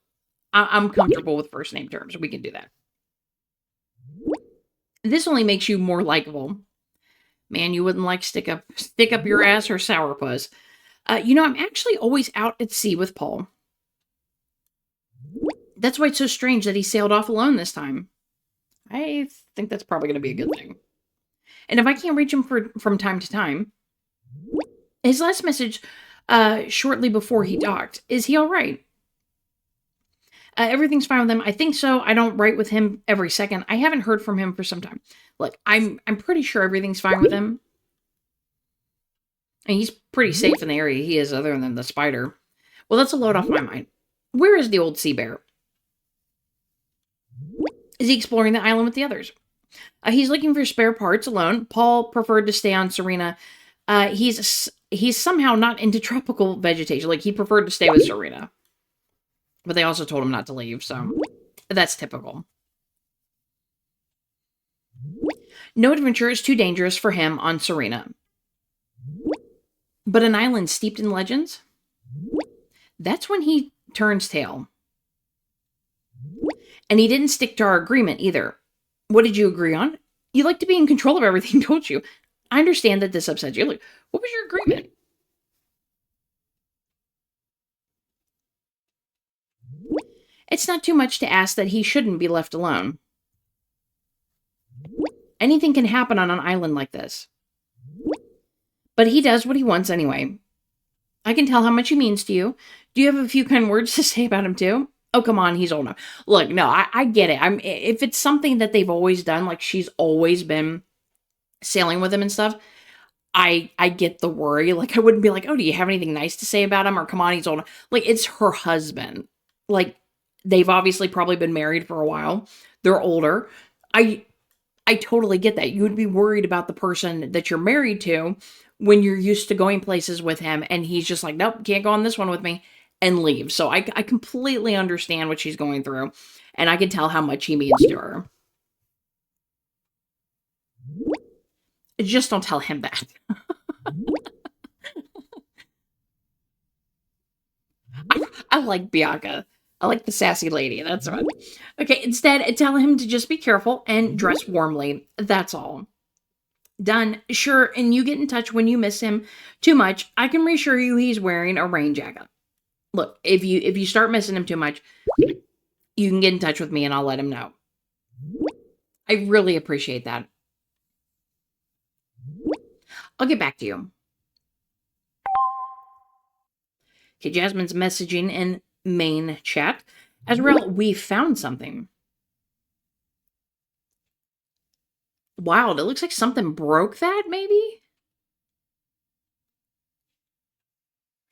I'm comfortable with first name terms. We can do that. This only makes you more likable. Man, you wouldn't like stick up your ass or sourpuss. I'm actually always out at sea with Paul. That's why it's so strange that he sailed off alone this time. I think that's probably going to be a good thing. And if I can't reach him from time to time, his last message shortly before he docked, is he all right? Everything's fine with him. I think so. I don't write with him every second. I haven't heard from him for some time. Look, I'm pretty sure everything's fine with him. And he's pretty safe in the area he is, other than the spider. Well, that's a load off my mind. Where is the old sea bear? Is he exploring the island with the others? He's looking for spare parts alone. Paul preferred to stay on Serena. He's somehow not into tropical vegetation. Like, he preferred to stay with Serena. But they also told him not to leave, so that's typical. No adventure is too dangerous for him on Serena. But an island steeped in legends? That's when he turns tail. And he didn't stick to our agreement either. What did you agree on? You like to be in control of everything, don't you? I understand that this upsets you. Look, what was your agreement? It's not too much to ask that he shouldn't be left alone. Anything can happen on an island like this. But he does what he wants anyway. I can tell how much he means to you. Do you have a few kind words to say about him too? Oh, come on, he's old enough. Look, no, I get it. If it's something that they've always done, like she's always been sailing with him and stuff, I get the worry. Like, I wouldn't be like, oh, do you have anything nice to say about him? Or come on, he's old enough. Like, it's her husband. Like, they've obviously probably been married for a while. They're older. I totally get that. You would be worried about the person that you're married to when you're used to going places with him and he's just like, nope, can't go on this one with me, and leave. So I completely understand what she's going through, and I can tell how much he means to her. Just don't tell him that. I like Bianca. I like the sassy lady. That's right. Okay, instead, tell him to just be careful and dress warmly. That's all. Done. Sure, and you get in touch when you miss him too much. I can reassure you he's wearing a rain jacket. Look, if you start missing him too much, you can get in touch with me and I'll let him know. I really appreciate that. I'll get back to you. Okay, Jasmine's messaging in main chat. Azrael, we found something. Wow, it looks like something broke that, maybe?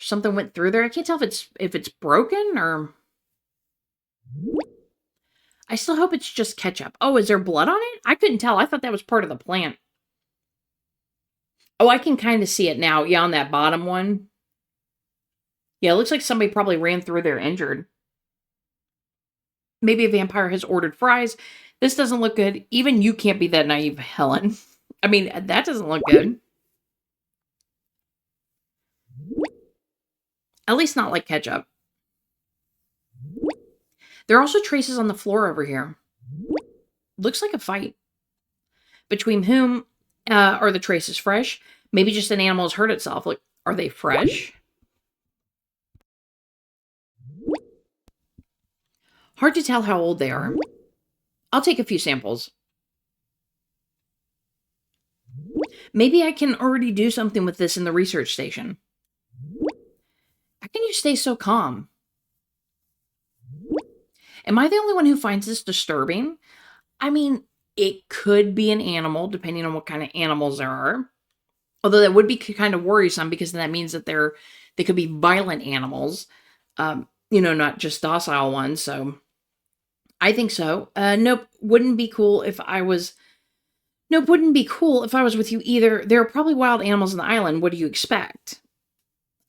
Something went through there. I can't tell if it's broken or... I still hope it's just ketchup. Oh, is there blood on it? I couldn't tell. I thought that was part of the plant. Oh, I can kind of see it now. Yeah, on that bottom one. Yeah, it looks like somebody probably ran through there injured. Maybe a vampire has ordered fries. This doesn't look good. Even you can't be that naive, Helen. I mean, that doesn't look good. At least not like ketchup. There are also traces on the floor over here. Looks like a fight. Between whom are the traces fresh? Maybe just an animal has hurt itself. Like, are they fresh? Hard to tell how old they are. I'll take a few samples. Maybe I can already do something with this in the research station. How can you stay so calm? Am I the only one who finds this disturbing? I mean, it could be an animal, depending on what kind of animals there are. Although that would be kind of worrisome because that means that they could be violent animals, not just docile ones. So I think so. Nope, wouldn't be cool if I was. Nope, wouldn't be cool if I was with you either. There are probably wild animals on the island. What do you expect?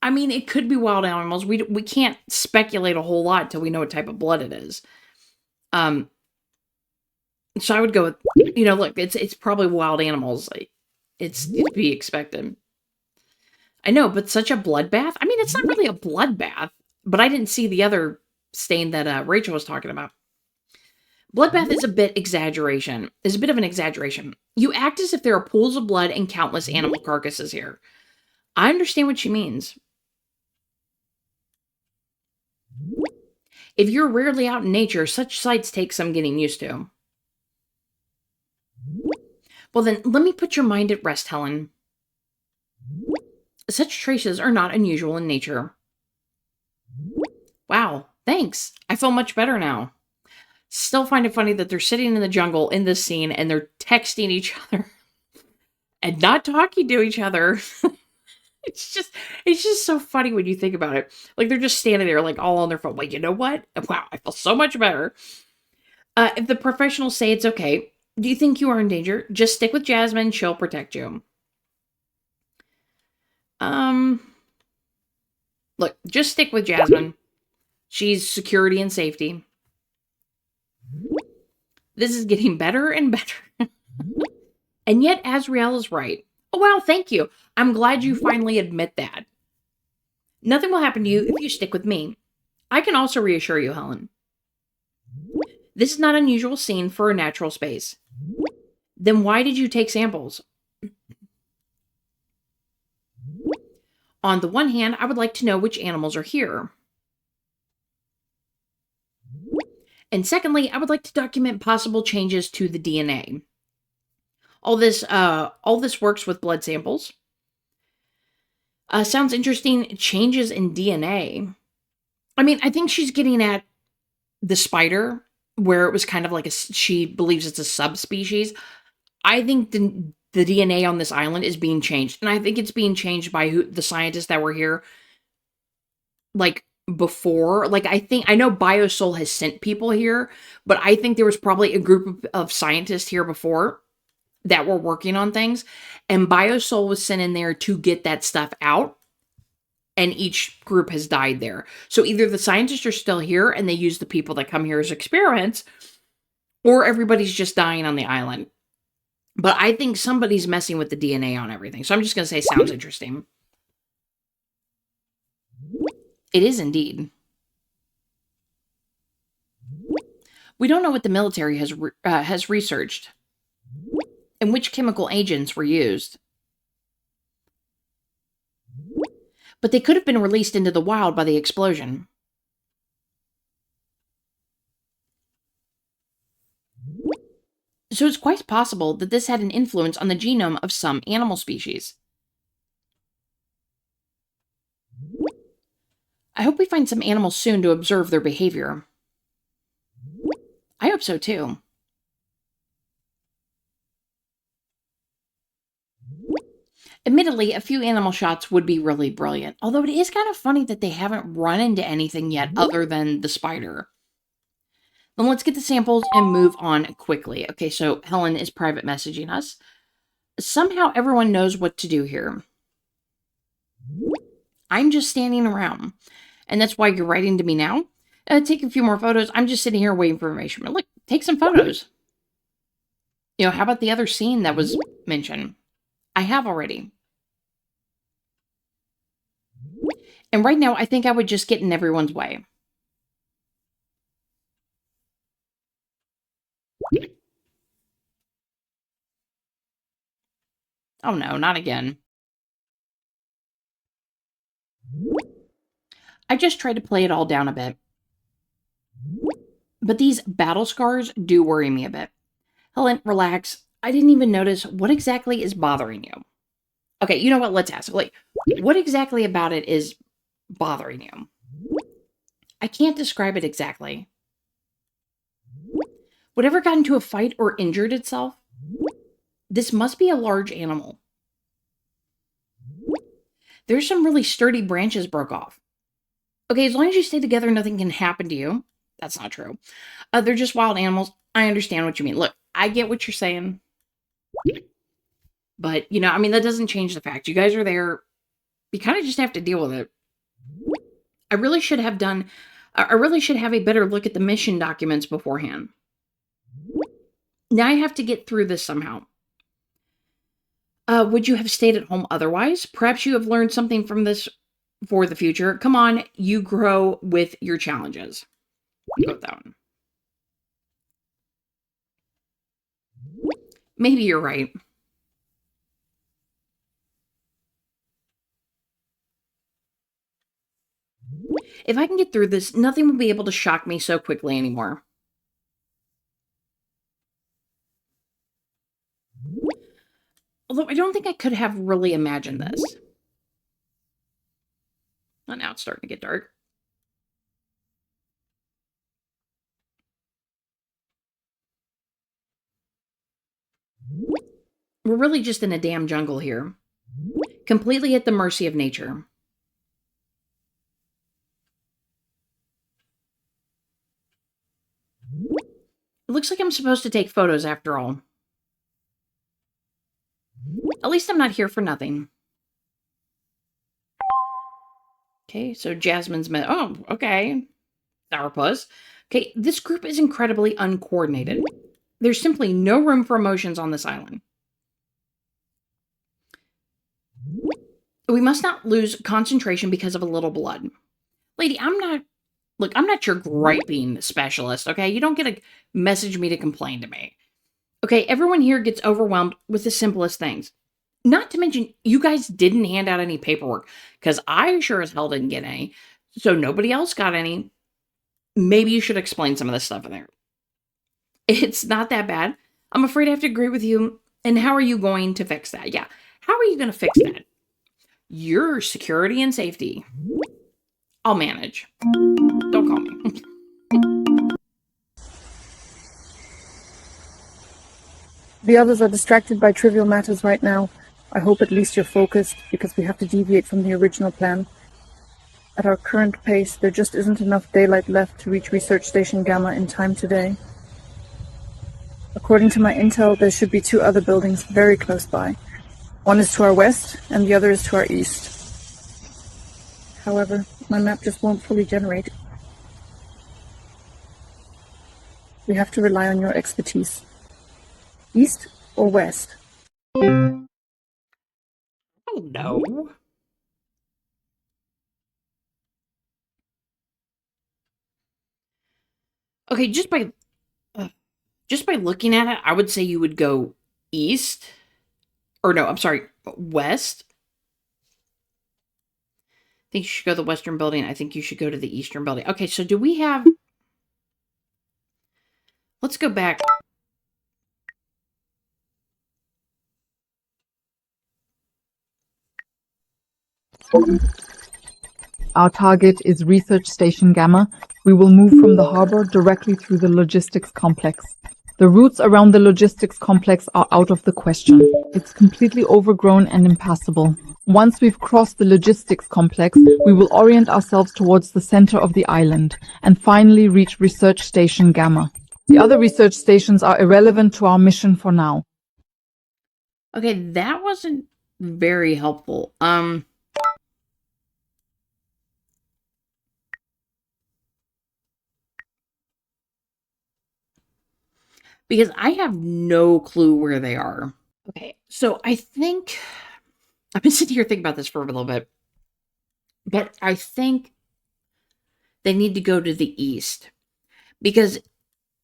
I mean, it could be wild animals. We can't speculate a whole lot till we know what type of blood it is. So I would go with, look, it's probably wild animals. It's to be expected. I know, but such a bloodbath. I mean, it's not really a bloodbath, but I didn't see the other stain that Rachel was talking about. Bloodbath is a bit of an exaggeration. You act as if there are pools of blood and countless animal carcasses here. I understand what she means. If you're rarely out in nature, such sights take some getting used to. Well then, let me put your mind at rest, Helen. Such traces are not unusual in nature. Wow, thanks. I feel much better now. Still find it funny that they're sitting in the jungle in this scene and they're texting each other and not talking to each other. It's just so funny when you think about it. Like they're just standing there like all on their phone. Like, you know what? Wow, I feel so much better. If the professionals say it's okay, do you think you are in danger? Just stick with Jasmine. She'll protect you. Look, just stick with Jasmine. She's security and safety. This is getting better and better. And yet, Azrael is right. Oh, wow, thank you. I'm glad you finally admit that. Nothing will happen to you if you stick with me. I can also reassure you, Helen. This is not an unusual scene for a natural space. Then why did you take samples? On the one hand, I would like to know which animals are here. And secondly, I would like to document possible changes to the DNA. All this works with blood samples. Sounds interesting. Changes in DNA. I mean, I think she's getting at the spider, where it was kind of like she believes it's a subspecies. I think the DNA on this island is being changed, and I think it's being changed by the scientists that were here, like before. Like I know BioSol has sent people here, but I think there was probably a group of scientists here before that were working on things, and BioSol was sent in there to get that stuff out, and each group has died there. So either the scientists are still here and they use the people that come here as experiments, or everybody's just dying on the island. But I think somebody's messing with the DNA on everything. So I'm just going to say sounds interesting. It is indeed. We don't know what the military has researched and which chemical agents were used. But they could have been released into the wild by the explosion. So it's quite possible that this had an influence on the genome of some animal species. I hope we find some animals soon to observe their behavior. I hope so too. Admittedly, a few animal shots would be really brilliant, although it is kind of funny that they haven't run into anything yet other than the spider. Then let's get the samples and move on quickly. Okay, so Helen is private messaging us. Somehow everyone knows what to do here. I'm just standing around, and that's why you're writing to me now? Take a few more photos. I'm just sitting here waiting for information. But look, take some photos. You know, how about the other scene that was mentioned? I have already. And right now, I think I would just get in everyone's way. Oh no, not again. I just tried to play it all down a bit. But these battle scars do worry me a bit. Helen, relax. I didn't even notice what exactly is bothering you. Okay, you know what? Let's ask. Like, what exactly about it is bothering you? I can't describe it exactly. Whatever got into a fight or injured itself? This must be a large animal. There's some really sturdy branches broke off. Okay, as long as you stay together, nothing can happen to you. That's not true. They're just wild animals. I understand what you mean. Look, I get what you're saying. But, you know, I mean, that doesn't change the fact. You guys are there. You kind of just have to deal with it. I really should have a better look at the mission documents beforehand. Now I have to get through this somehow. Would you have stayed at home otherwise? Perhaps you have learned something from this for the future. Come on, you grow with your challenges. Go with that one. Maybe you're right. If I can get through this, nothing will be able to shock me so quickly anymore. Although I don't think I could have really imagined this. Well, now it's starting to get dark. We're really just in a damn jungle here. Completely at the mercy of nature. It looks like I'm supposed to take photos after all. At least I'm not here for nothing. Okay, so Jasmine's met. Oh, okay. Sourpuss. Okay, this group is incredibly uncoordinated. There's simply no room for emotions on this island. We must not lose concentration because of a little blood. Lady, I'm not your griping specialist, okay? You don't get to message me to complain to me. Okay, everyone here gets overwhelmed with the simplest things. Not to mention, you guys didn't hand out any paperwork, because I sure as hell didn't get any, so nobody else got any. Maybe you should explain some of this stuff in there. It's not that bad. I'm afraid I have to agree with you. And how are you going to fix that? Yeah, how are you going to fix that? Your security and safety. I'll manage. Don't call me. The others are distracted by trivial matters right now. I hope at least you're focused, because we have to deviate from the original plan. At our current pace, there just isn't enough daylight left to reach Research Station Gamma in time today. According to my intel, there should be 2 other buildings very close by. One is to our west, and the other is to our east. However, my map just won't fully generate. We have to rely on your expertise. East or west? Oh, no. Okay, just by looking at it, I would say you would go east. Or no, I'm sorry, west. I think you should go to the western building. I think you should go to the eastern building. Okay, so do we have... Let's go back. Our target is Research Station Gamma. We will move from the harbor directly through the logistics complex. The The routes around the logistics complex are out of the question. It's completely overgrown and impassable. Once we've crossed the logistics complex, we will orient ourselves towards the center of the island and finally reach Research Station Gamma. The other research stations are irrelevant to our mission for now. Okay, that wasn't very helpful. Because I have no clue where they are. Okay, so I think I've been sitting here thinking about this for a little bit, but I think they need to go to the east because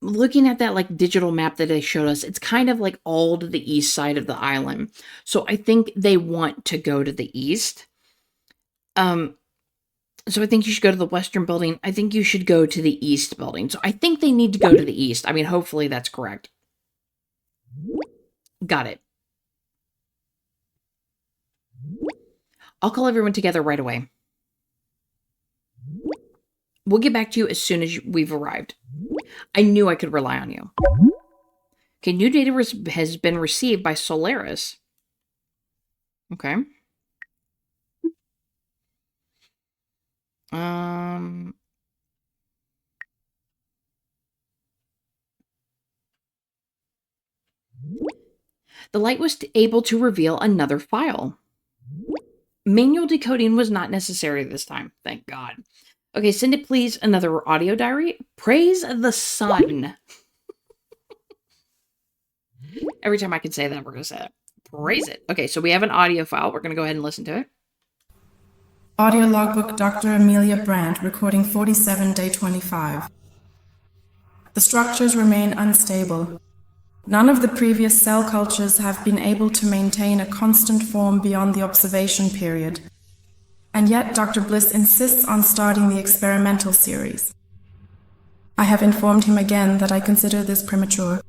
looking at that like digital map that they showed us, it's kind of like all to the east side of the island. So I think they want to go to the east. So I think you should go to the western building. I think you should go to the east building. So I think they need to go to the east. I mean, hopefully that's correct. Got it. I'll call everyone together right away. We'll get back to you as soon as we've arrived. I knew I could rely on you. Okay, new data has been received by Solaris. Okay. The light was able to reveal another file. Manual decoding was not necessary this time, thank God. Okay, send it please. Another audio diary. Praise the sun. Every time I can say that, we're going to say it. Praise it. Okay, so we have an audio file. We're going to go ahead and listen to it. Audio logbook Dr. Amelia Brandt, recording 47, day 25. The structures remain unstable. None of the previous cell cultures have been able to maintain a constant form beyond the observation period. And yet Dr. Bliss insists on starting the experimental series. I have informed him again that I consider this premature.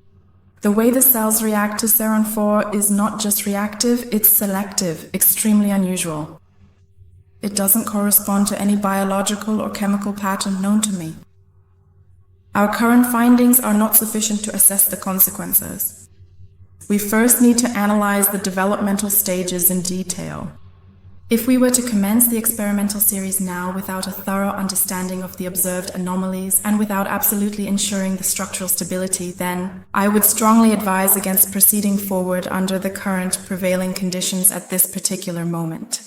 The way the cells react to Seron 4 is not just reactive, it's selective, extremely unusual. It doesn't correspond to any biological or chemical pattern known to me. Our current findings are not sufficient to assess the consequences. We first need to analyze the developmental stages in detail. If we were to commence the experimental series now without a thorough understanding of the observed anomalies and without absolutely ensuring the structural stability, then I would strongly advise against proceeding forward under the current prevailing conditions at this particular moment.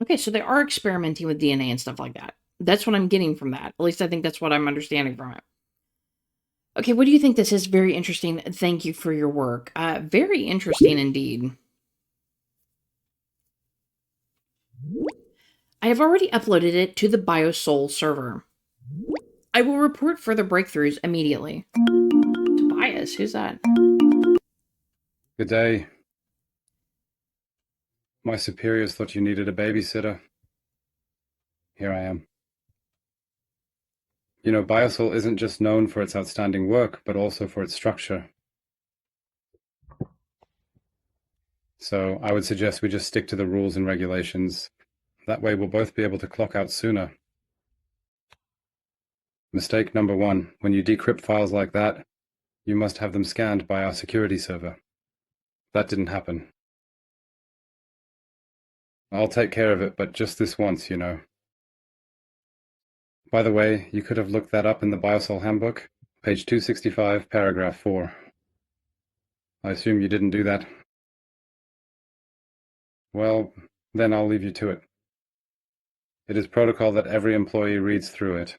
Okay, so they are experimenting with DNA and stuff like that. That's what I'm getting from that. At least I think that's what I'm understanding from it. Okay, what do you think this is? Very interesting. Thank you for your work. Very interesting indeed. I have already uploaded it to the BioSol server. I will report further breakthroughs immediately. Tobias, who's that? Good day. My superiors thought you needed a babysitter. Here I am. You know, BioSol isn't just known for its outstanding work, but also for its structure. So I would suggest we just stick to the rules and regulations. That way we'll both be able to clock out sooner. Mistake number 1. When you decrypt files like that, you must have them scanned by our security server. That didn't happen. I'll take care of it, but just this once, you know. By the way, you could have looked that up in the BioSol handbook, page 265, paragraph 4. I assume you didn't do that. Well, then I'll leave you to it. It is protocol that every employee reads through it.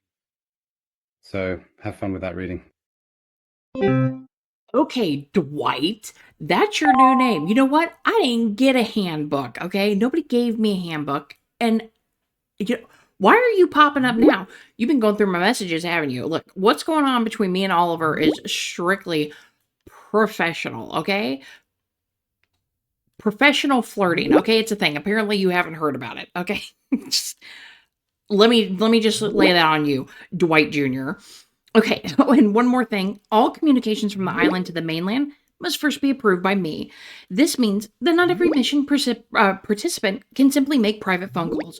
So, have fun with that reading. Okay, Dwight, that's your new name. You know what? I didn't get a handbook, okay? Nobody gave me a handbook. And why are you popping up now? You've been going through my messages, haven't you? Look, what's going on between me and Oliver is strictly professional, okay? Professional flirting, okay? It's a thing. Apparently you haven't heard about it, okay? Let me just lay that on you, Dwight Jr. Okay, and one more thing. All communications from the island to the mainland must first be approved by me. This means that not every mission participant can simply make private phone calls.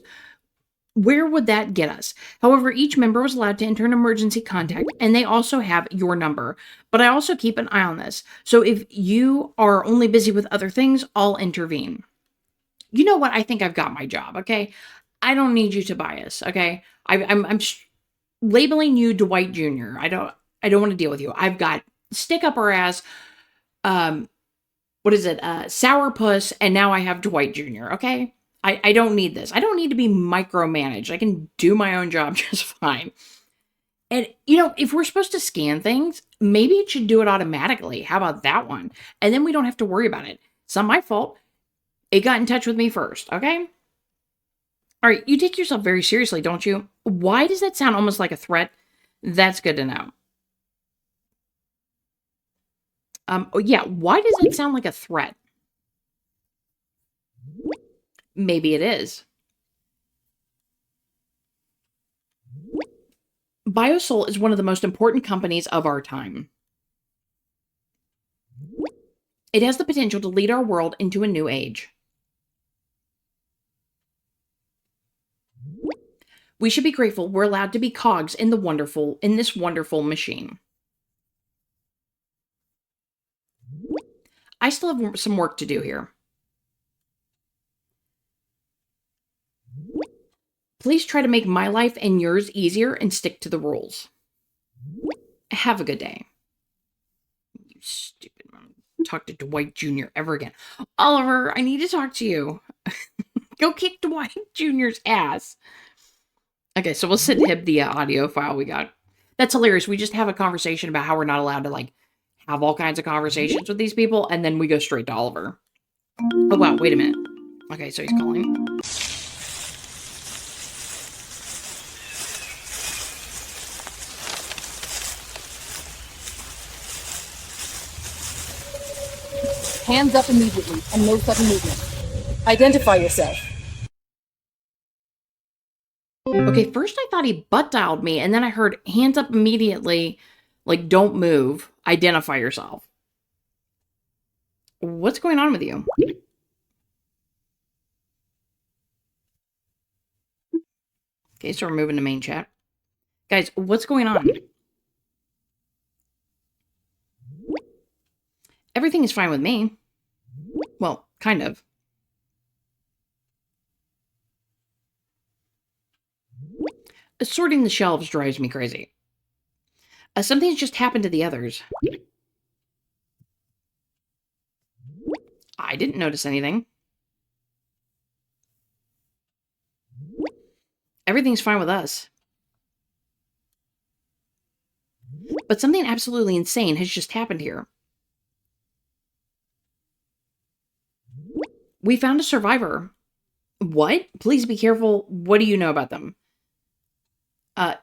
Where would that get us? However, each member was allowed to enter an emergency contact, and they also have your number. But I also keep an eye on this. So if you are only busy with other things, I'll intervene. You know what? I think I've got my job, okay? I don't need you to bias, okay? I'm labeling you Dwight Jr. I don't want to deal with you. I've got stick up our ass, what is it? Sourpuss, and now I have Dwight Jr., okay? I don't need this. I don't need to be micromanaged. I can do my own job just fine. And, if we're supposed to scan things, maybe it should do it automatically. How about that one? And then we don't have to worry about it. It's not my fault. It got in touch with me first, okay? All right, you take yourself very seriously, don't you? Why does that sound almost like a threat? That's good to know. Oh yeah, why does it sound like a threat? Maybe it is. BioSol is one of the most important companies of our time. It has the potential to lead our world into a new age. We should be grateful we're allowed to be cogs in this wonderful machine. I still have some work to do here. Please try to make my life and yours easier and stick to the rules. Have a good day. You stupid mom. Talk to Dwight Jr. ever again. Oliver, I need to talk to you. Go kick Dwight Jr.'s ass. Okay, so we'll send him the audio file we got. That's hilarious. We just have a conversation about how we're not allowed to, have all kinds of conversations with these people, and then we go straight to Oliver. Oh, wow, wait a minute. Okay, so he's calling. Hands up immediately, and no sudden movement. Identify yourself. Okay, first I thought he butt dialed me, and then I heard hands up immediately, don't move, identify yourself. What's going on with you? Okay, so we're moving to main chat. Guys, what's going on? Everything is fine with me. Well, kind of. Sorting the shelves drives me crazy. Something's just happened to the others. I didn't notice anything. Everything's fine with us. But something absolutely insane has just happened here. We found a survivor. What? Please be careful. What do you know about them?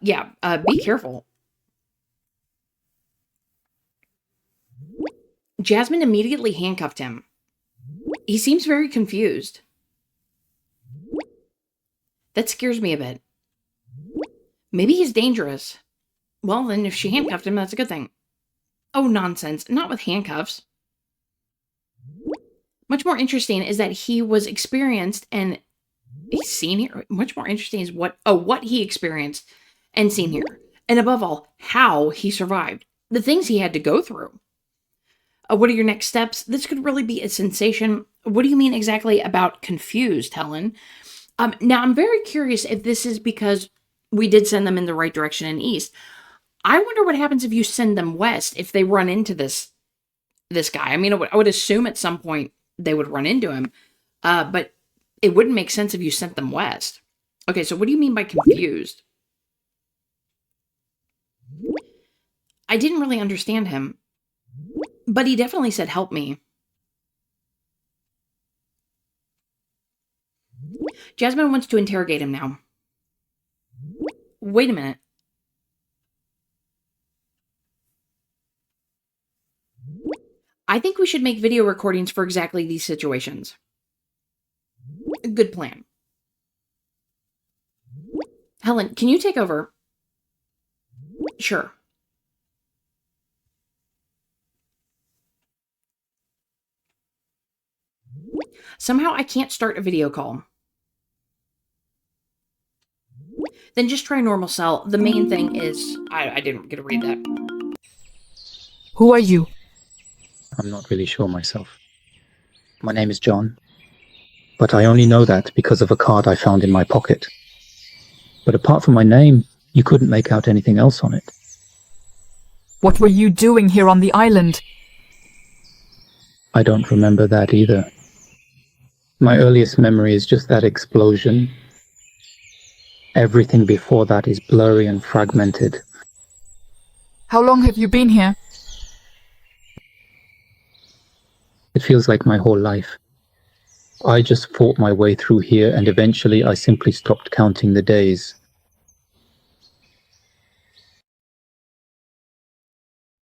Be careful. Jasmine immediately handcuffed him. He seems very confused. That scares me a bit. Maybe he's dangerous. Well, then if she handcuffed him, that's a good thing. Oh, nonsense. Not with handcuffs. Much more interesting is that he was experienced and seen here. Much more interesting is what he experienced and seen here. And above all, how he survived. The things he had to go through. What are your next steps? This could really be a sensation. What do you mean exactly about confused, Helen? Now, I'm very curious if this is because we did send them in the right direction and east. I wonder what happens if you send them west, if they run into this guy. I mean, I would assume at some point they would run into him, but it wouldn't make sense if you sent them west. Okay, so what do you mean by confused? I didn't really understand him, but he definitely said, help me. Jasmine wants to interrogate him now. Wait a minute. I think we should make video recordings for exactly these situations. Good plan. Helen, can you take over? Sure. Somehow I can't start a video call. Then just try normal cell. The main thing is... I didn't get to read that. Who are you? I'm not really sure myself. My name is John, but I only know that because of a card I found in my pocket. But apart from my name, you couldn't make out anything else on it. What were you doing here on the island? I don't remember that either. My earliest memory is just that explosion. Everything before that is blurry and fragmented. How long have you been here? It feels like my whole life. I just fought my way through here, and eventually I simply stopped counting the days.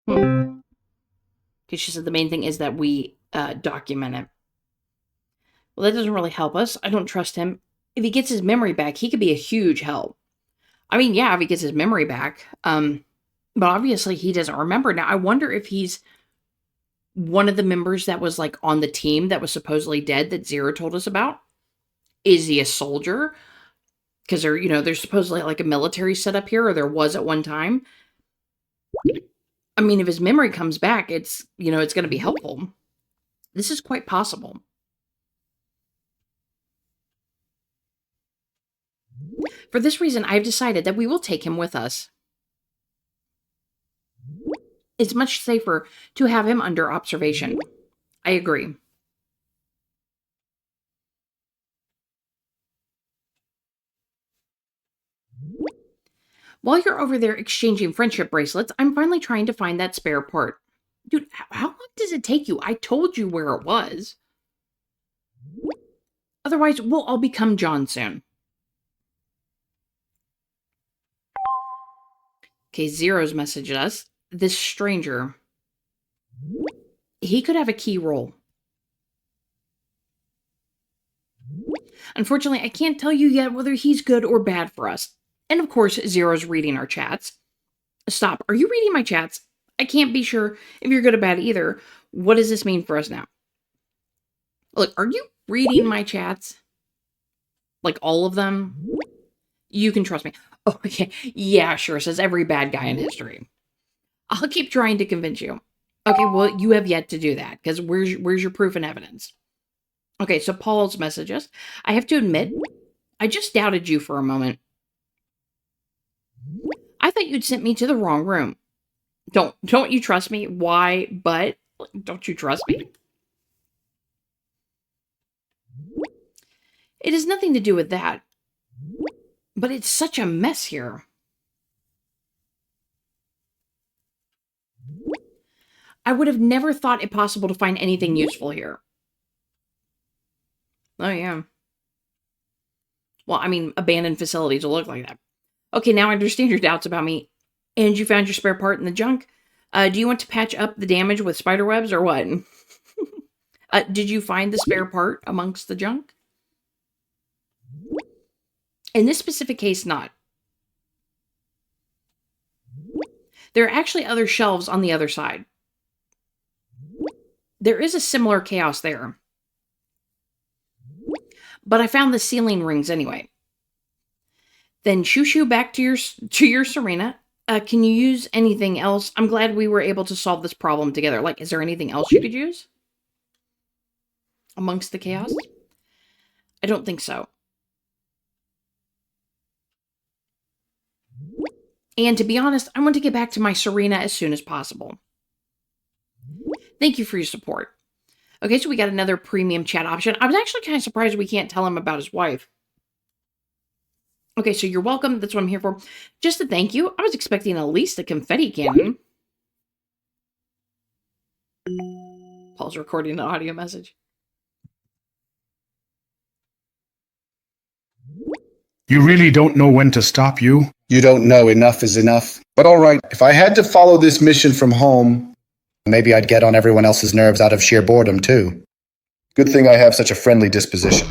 Okay, she said the main thing is that we document it. Well, that doesn't really help us. I don't trust him. If he gets his memory back, he could be a huge help. I mean, yeah, if he gets his memory back. But obviously he doesn't remember. Now, I wonder if he's one of the members that was like on the team that was supposedly dead that Zero told us about. Is he a soldier? Because there's supposedly like a military setup here, or there was at one time. I mean, if his memory comes back, it's going to be helpful. This is quite possible. For this reason, I've decided that we will take him with us. It's much safer to have him under observation. I agree. While you're over there exchanging friendship bracelets, I'm finally trying to find that spare part. Dude, how long does it take you? I told you where it was. Otherwise, we'll all become John soon. Okay, Zero's messaged us. This stranger. He could have a key role. Unfortunately, I can't tell you yet whether he's good or bad for us. And of course, Zero's reading our chats. Stop. Are you reading my chats? I can't be sure if you're good or bad either. What does this mean for us now? Look, are you reading my chats? Like all of them? You can trust me. Oh, okay. Yeah, sure. Says every bad guy in history. I'll keep trying to convince you. Okay, well, you have yet to do that, because where's your proof and evidence? Okay, so Paul's messages. I have to admit, I just doubted you for a moment. I thought you'd sent me to the wrong room. Don't you trust me? Why? But don't you trust me? It has nothing to do with that. But it's such a mess here. I would have never thought it possible to find anything useful here. Oh, yeah. Well, I mean, abandoned facilities will look like that. Okay, now I understand your doubts about me. And you found your spare part in the junk. Do you want to patch up the damage with spider webs or what? Did you find the spare part amongst the junk? In this specific case, not. There are actually other shelves on the other side. There is a similar chaos there. But I found the ceiling rings anyway. Then shoo back to your Serena. Can you use anything else? I'm glad we were able to solve this problem together. Like, is there anything else you could use? Amongst the chaos? I don't think so. And to be honest, I want to get back to my Serena as soon as possible. Thank you for your support. Okay, so we got another premium chat option. I was actually kind of surprised we can't tell him about his wife. Okay, so you're welcome. That's what I'm here for. Just to thank you. I was expecting at least a confetti cannon. Paul's recording an audio message. You really don't know when to stop, you? You don't know enough is enough. But all right, if I had to follow this mission from home, maybe I'd get on everyone else's nerves out of sheer boredom, too. Good thing I have such a friendly disposition.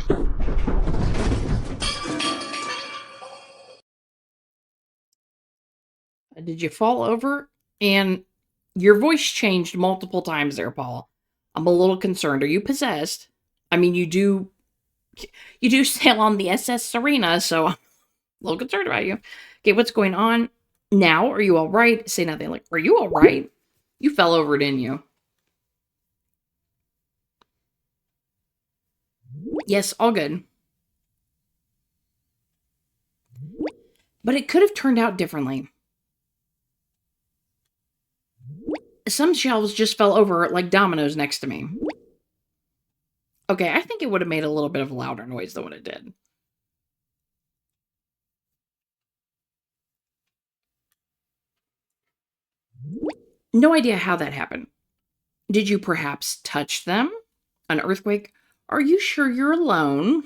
Did you fall over? And your voice changed multiple times there, Paul. I'm a little concerned. Are you possessed? I mean, you do sail on the SS Serena, so little concerned about you. Okay, what's going on now? Are you all right? Say nothing. Like, are you all right? You fell over, didn't you? Yes, all good. But it could have turned out differently. Some shelves just fell over like dominoes next to me. Okay, I think it would have made a little bit of a louder noise than what it did. No idea how that happened. Did you perhaps touch them? An earthquake? Are you sure you're alone?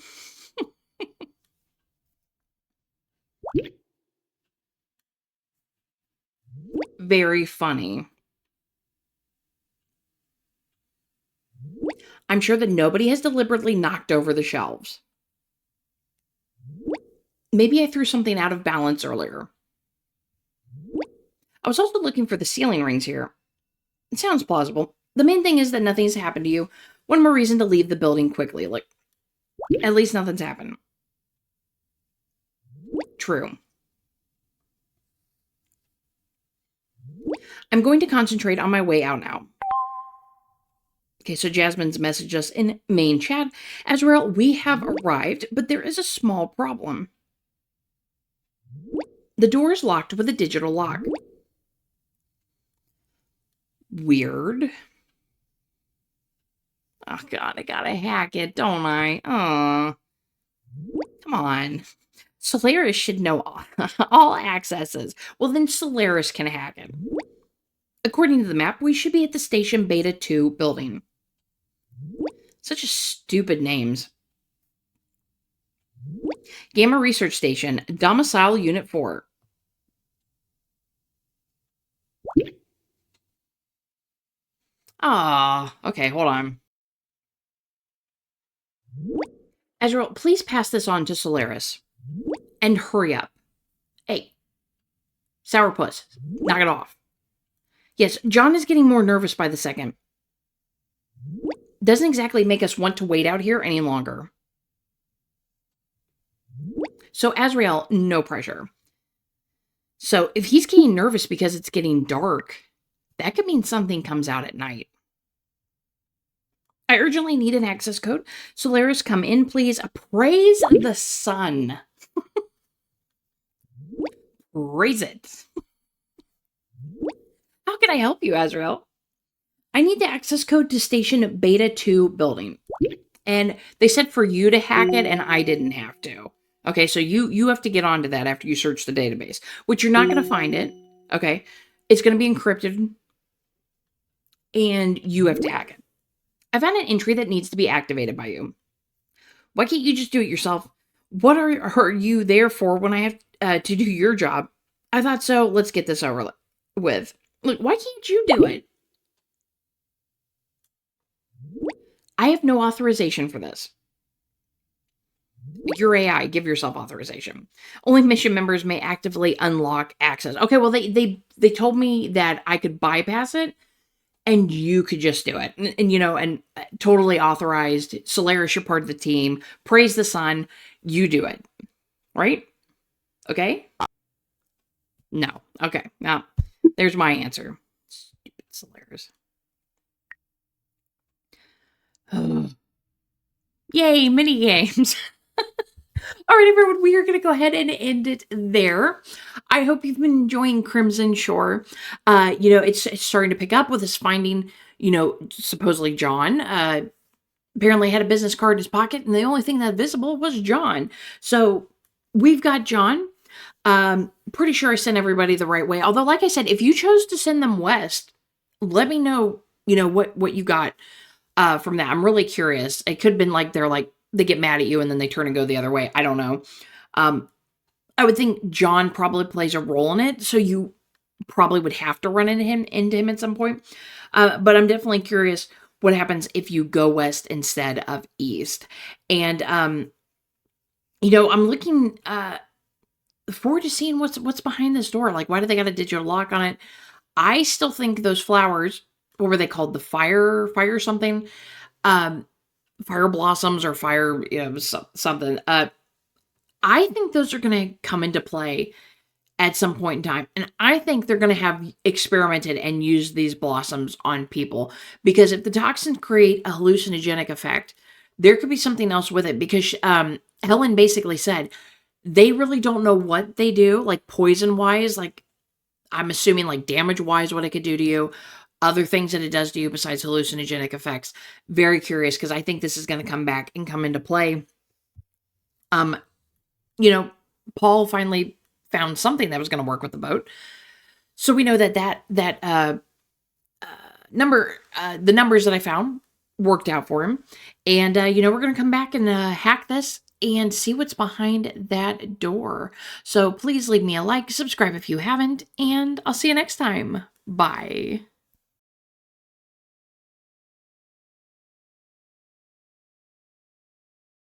Very funny. I'm sure that nobody has deliberately knocked over the shelves. Maybe I threw something out of balance earlier. I was also looking for the ceiling rings here. It sounds plausible. The main thing is that nothing's happened to you. One more reason to leave the building quickly. Like, at least nothing's happened. True. I'm going to concentrate on my way out now. Okay, so Jasmine's messaged us in main chat. Azrael, we have arrived, but there is a small problem. The door is locked with a digital lock. Weird. Oh god, I gotta hack it, don't I? Oh. Come on. Solaris should know all accesses. Well, then Solaris can hack it. According to the map, we should be at the Station Beta 2 building. Such a stupid names. Gamma Research Station, Domicile Unit 4. Ah, okay, hold on. Azrael, please pass this on to Solaris. And hurry up. Hey. Sourpuss, knock it off. Yes, John is getting more nervous by the second. Doesn't exactly make us want to wait out here any longer. So, Azrael, no pressure. So, if he's getting nervous because it's getting dark, that could mean something comes out at night. I urgently need an access code. Solaris, come in, please. Praise the sun. Praise it. How can I help you, Azrael? I need the access code to Station Beta 2 building. And they said for you to hack it, and I didn't have to. Okay, so you have to get onto that after you search the database, which you're not going to find it. Okay, it's going to be encrypted, and you have to hack it. I found an entry that needs to be activated by you. Why can't you just do it yourself? What are you there for when I have to do your job? I thought so. Let's get this over with. Look, why can't you do it? I have no authorization for this. Your AI, give yourself authorization. Only mission members may actively unlock access. Okay, well, they told me that I could bypass it, and you could just do it. And you know, and totally authorized. Solaris, you're part of the team. Praise the sun. You do it. Right? Okay? No. Okay. Now, there's my answer. Stupid Solaris. Yay, mini games. All right, everyone, we are going to go ahead and end it there. I hope you've been enjoying Crimson Shore. You know, it's starting to pick up with us finding, you know, supposedly John apparently had a business card in his pocket, and the only thing that visible was John. So we've got John. Pretty sure I sent everybody the right way. Although, like I said, if you chose to send them west, let me know, you know, what you got from that. I'm really curious. It could have been like they get mad at you and then they turn and go the other way. I don't know. I would think John probably plays a role in it, so you probably would have to run into him at some point. But I'm definitely curious what happens if you go west instead of east. And you know, I'm looking forward to seeing what's behind this door. Like, why do they got a digital lock on it? I still think those flowers, what were they called? The fire something? Fire blossoms or fire, you know, something. I think those are going to come into play at some point in time. And I think they're going to have experimented and used these blossoms on people, because if the toxins create a hallucinogenic effect, there could be something else with it, because Helen basically said they really don't know what they do, like poison wise, like I'm assuming like damage wise, what it could do to you, other things that it does to you besides hallucinogenic effects. Very curious, because I think this is going to come back and come into play. You know, Paul finally found something that was going to work with the boat. So we know that the numbers that I found worked out for him. And, we're going to come back and hack this and see what's behind that door. So please leave me a like, subscribe if you haven't, and I'll see you next time. Bye.